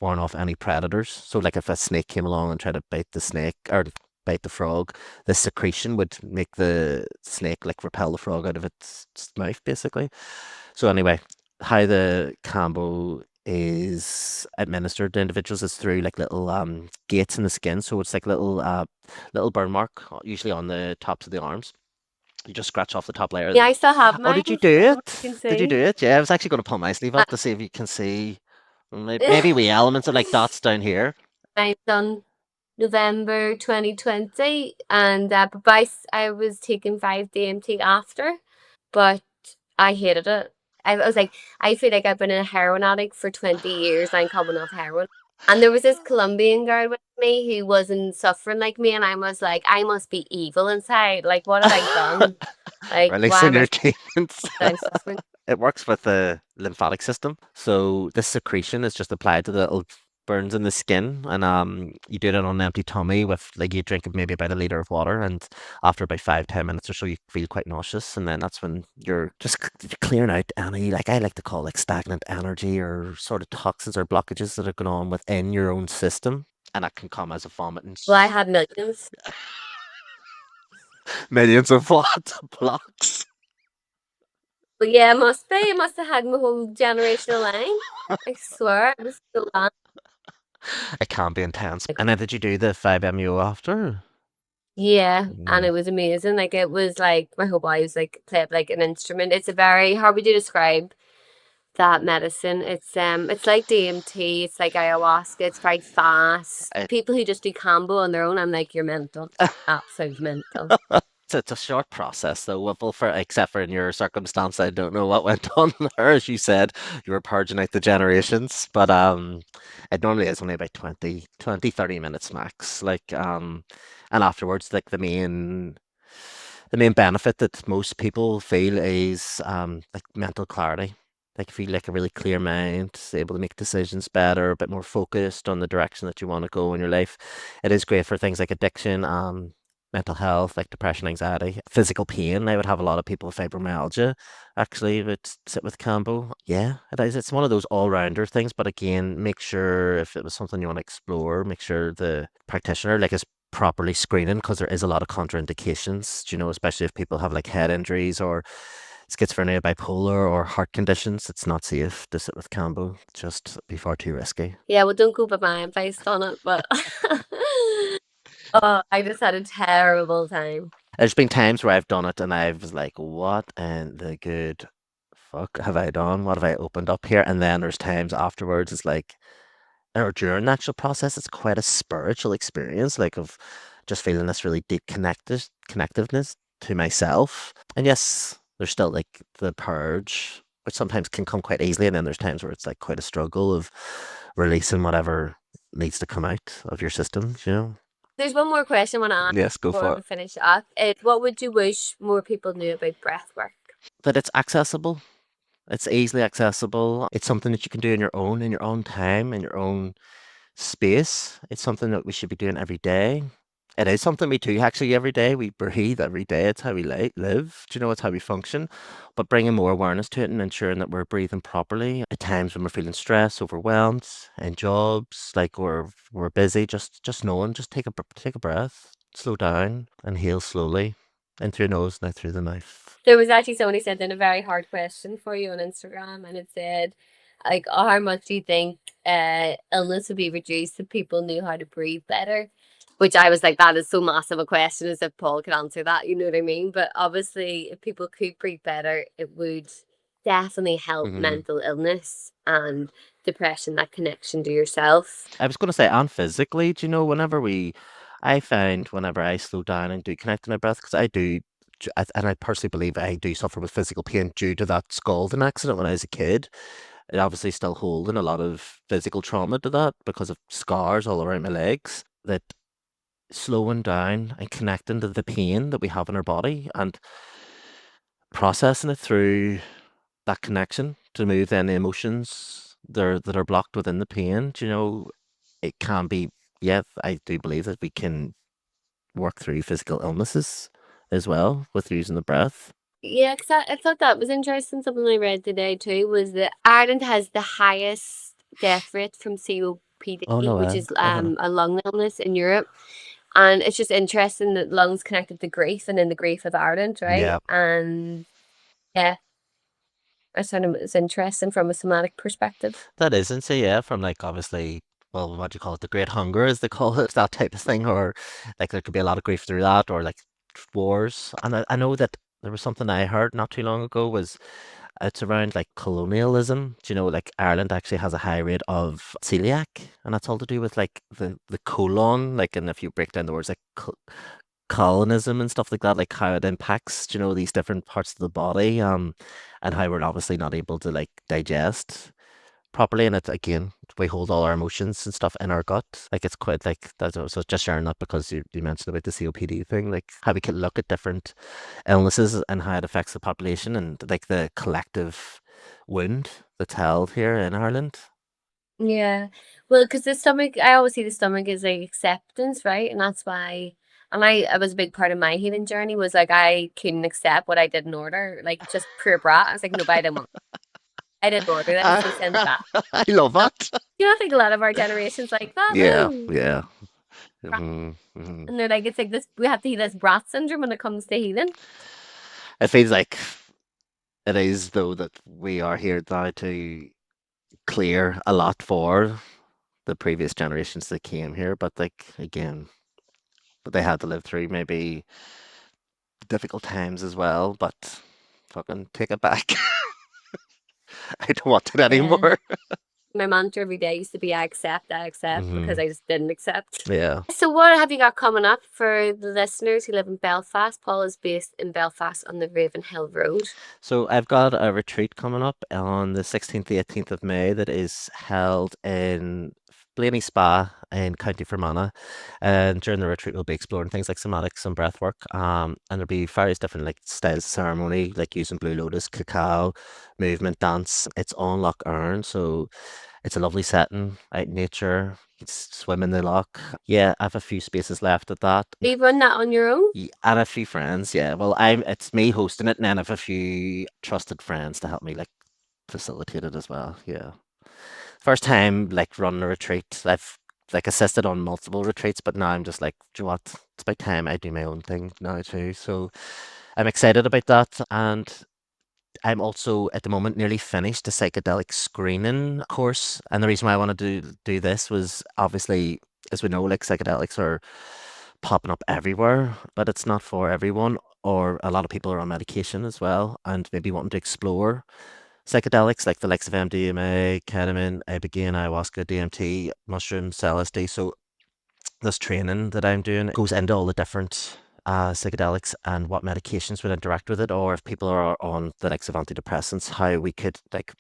warn off any predators. So, like if a snake came along and tried to bite the snake or bite the frog, the secretion would make the snake like repel the frog out of its mouth, basically. So, anyway, how the combo is administered to individuals is through like little gates in the skin. So it's like little burn mark, usually on the tops of the arms. You just scratch off the top layer. Yeah, I still have Oh, mine. did you I do don't know it? if you can Did you do see. it? Yeah, I was actually going to pull my sleeve Uh, up to see if you can see maybe we elements of like dots down here. I've done November 2020, and but I was taking 5 DMT after, but I hated it. I was like, I feel like I've been a heroin addict for 20 years. I'm coming off heroin. And there was this Colombian girl with me who wasn't suffering like me, and I was like, I must be evil inside. Like, what have I done? Like, why Releasing am I your suffering demons. that I'm suffering? It works with the lymphatic system. So this secretion is just applied to the little burns in the skin, and you do it on an empty tummy with like you drink maybe about a liter of water, and after about 5, 10 minutes or so, you feel quite nauseous, and then that's when you're just clearing out any like I like to call like stagnant energy or sort of toxins or blockages that are going on within your own system, and that can come as a vomit and Well, I had millions. millions of what blocks. But yeah, it must be. It must have had my whole generational line. I swear, it was the land. It can be intense. And then did you do the 5 MU after? Yeah, and Mm. it was amazing. Like it was like my whole body was like played like an instrument. It's a very how would you describe that medicine? It's like DMT, it's like ayahuasca, it's very fast. I- People who just do combo on their own, I'm like, you're mental. Absolute mental. it's a short process though, Whipple, for except for in your circumstance, I don't know what went on there. As you said, you were purging out the generations, but it normally is only about 20, 20, 30 minutes max. And afterwards, like the main benefit that most people feel is like mental clarity. Like feel like a really clear mind, able to make decisions better, a bit more focused on the direction that you want to go in your life. It is great for things like addiction, mental health, like depression, anxiety, physical pain. I would have a lot of people with fibromyalgia actually would sit with Cambo. Yeah, it is. It's one of those all-rounder things, but again, make sure if it was something you want to explore, make sure the practitioner like is properly screening because there is a lot of contraindications, especially if people have like head injuries or schizophrenia, bipolar, or heart conditions. It's not safe to sit with Cambo. Just be far too risky. Yeah, well don't go by my advice on it, but oh, I just had a terrible time. There's been times where I've done it and I was like, what in the good fuck have I done? What have I opened up here? And then there's times afterwards, it's like, or during the actual process, it's quite a spiritual experience, like of just feeling this really deep connectiveness to myself. And yes, there's still like the purge, which sometimes can come quite easily, and then there's times where it's like quite a struggle of releasing whatever needs to come out of your system, you know? There's one more question I want to ask Yes, go before for we it. finish up. What would you wish more people knew about breath work? That it's accessible. It's easily accessible. It's something that you can do in your own time, in your own space. It's something that we should be doing every day. It is something we do actually every day. We breathe every day. It's how we live. Do you know, it's how we function. But bringing more awareness to it and ensuring that we're breathing properly at times when we're feeling stressed, overwhelmed, in jobs, like we're busy. Just knowing, just take a breath, slow down, and heal slowly in through your nose, now through the mouth. There was actually somebody sent in a very hard question for you on Instagram, and it said, like, how much do you think illness would be reduced if people knew how to breathe better? Which I was like, that is so massive a question, as if Paul could answer that, you know what I mean? But obviously, if people could breathe better, it would definitely help Hmm. mental illness and depression, that connection to yourself. I was going to say, and physically, do you know, I find whenever I slow down and do connect to my breath, because I do, and I personally believe I do suffer with physical pain due to that scalding accident when I was a kid. It obviously still holding a lot of physical trauma to that because of scars all around my legs. That slowing down and connecting to the pain that we have in our body and processing it through that connection to move then the emotions that are blocked within the pain, do you know, it can be, yeah, I do believe that we can work through physical illnesses as well with using the breath. Yeah, because I thought that was interesting. Something I read today too was that Ireland has the highest death rate from Oh COPD, no, which is uh-huh. a lung illness in Europe. And it's just interesting that lungs connected to grief and in the grief of Ireland, right? Yeah, And yeah, I found it was interesting from a somatic perspective. that isn't so. Yeah, from like obviously, well, what do you call it? The Great Hunger, as they call it, that type of thing, or like there could be a lot of grief through that, or like wars. And I know that there was something I heard not too long ago was it's around like colonialism. Do you know, like Ireland actually has a high rate of celiac, and that's all to do with like the colon, like, and if you break down the words like colonism and stuff like that, like how it impacts, you know, these different parts of the body, and how we're obviously not able to like digest properly. And it again, we hold all our emotions and stuff in our gut. Like it's quite like that's so just sharing that because you mentioned about the COPD thing, like how we can look at different illnesses and how it affects the population and like the collective wound that's held here in Ireland. Yeah. Well, because the stomach, I always see the stomach as like acceptance, right? And that's why, and it was a big part of my healing journey was like I couldn't accept what I didn't order, like just pure brat. I was like, no, but I didn't want, I didn't order this, so send it back. I love And, that. you know, I think a lot of our generations like that, Yeah, no. yeah. Brat. Hmm, hmm. And they're like, it's like this, we have to heal this brat syndrome when it comes to healing. It feels like it is though that we are here now to clear a lot for the previous generations that came here, but like again, but they had to live through maybe difficult times as well, but fucking take it back. I don't want it Yeah. anymore. My mantra every day used to be I accept, because Hmm. I just didn't accept. Yeah. So, what have you got coming up for the listeners who live in Belfast? Paul is based in Belfast on the Ravenhill Road. So I've got a retreat coming up on the 16th, to 18th of May that is held in Blaney Spa in County Fermanagh. And during the retreat, we'll be exploring things like somatics and breathwork. And there'll be various different like styles of ceremony, like using Blue Lotus, cacao, movement, dance. It's on Loch Earn, so it's a lovely setting out in nature. You can swim in the loch. Yeah, I have a few spaces left at that. Are you run that on your own? And a few friends, yeah. Well, it's me hosting it, and then I have a few trusted friends to help me like facilitate it as well. Yeah. First time like running a retreat. I've like assisted on multiple retreats, but now I'm just like, do you know what? It's about time I do my own thing now too. So I'm excited about that. And I'm also at the moment nearly finished a psychedelic screening course. And the reason why I wanted to do this was obviously, as we know, like psychedelics are popping up everywhere, but it's not for everyone. Or a lot of people are on medication as well and maybe wanting to explore psychedelics like the likes of MDMA, ketamine, ibogaine, ayahuasca, DMT, mushrooms, LSD. So this training that I'm doing goes into all the different psychedelics and what medications would interact with it, or if people are on the likes of antidepressants, how we could like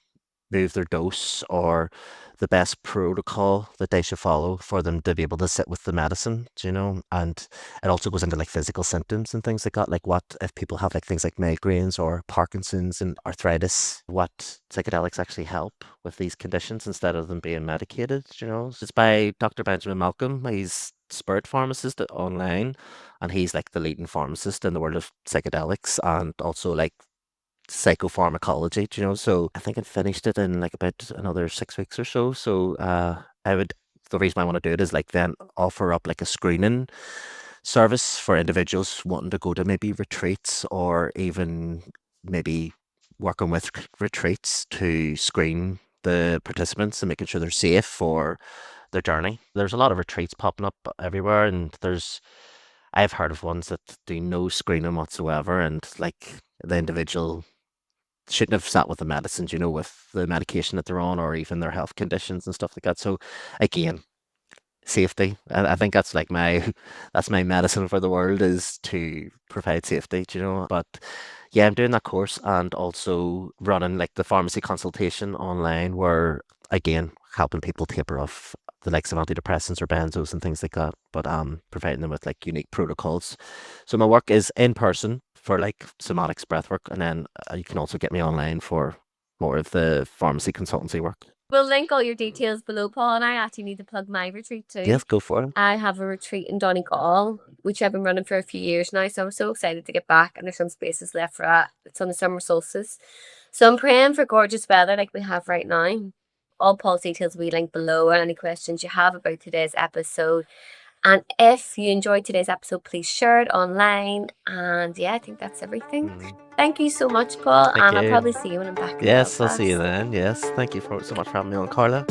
move their dose or the best protocol that they should follow for them to be able to sit with the medicine, do you know? And it also goes into like physical symptoms and things like that. Like what if people have like things like migraines or Parkinson's and arthritis, what psychedelics actually help with these conditions instead of them being medicated, do you know? It's by Dr. Benjamin Malcolm. He's Spirit Pharmacist online, and he's like the leading pharmacist in the world of psychedelics and also like psychopharmacology, do you know? So I think I finished it in like about another 6 weeks or so. So I would, the reason I want to do it is like then offer up like a screening service for individuals wanting to go to maybe retreats or even maybe working with retreats to screen the participants and making sure they're safe for their journey. There's a lot of retreats popping up everywhere, and I've heard of ones that do no screening whatsoever, and like the individual shouldn't have sat with the medicines, you know, with the medication that they're on or even their health conditions and stuff like that. So again, safety. I think that's like my that's my medicine for the world is to provide safety, do you know. But yeah, I'm doing that course and also running like the pharmacy consultation online where again helping people taper off the likes of antidepressants or benzos and things like that, but providing them with like unique protocols. So my work is in person for like somatics breathwork, and then you can also get me online for more of the pharmacy consultancy work. We'll link all your details below, Paul, and I actually need to plug my retreat too. Yes, go for it. I have a retreat in Donegal, which I've been running for a few years now, so I'm so excited to get back, and there's some spaces left for that. It's on the summer solstice. So I'm praying for gorgeous weather like we have right now. All Paul's details will be linked below, and any questions you have about today's episode. And if you enjoyed today's episode, please share it online. And yeah, I think that's everything. Mm. Thank you so much, Paul, Thank and I'll you. probably see you when I'm back in Yes, I'll see you Belfast. then. Yes, thank you so much for having me on, Carla.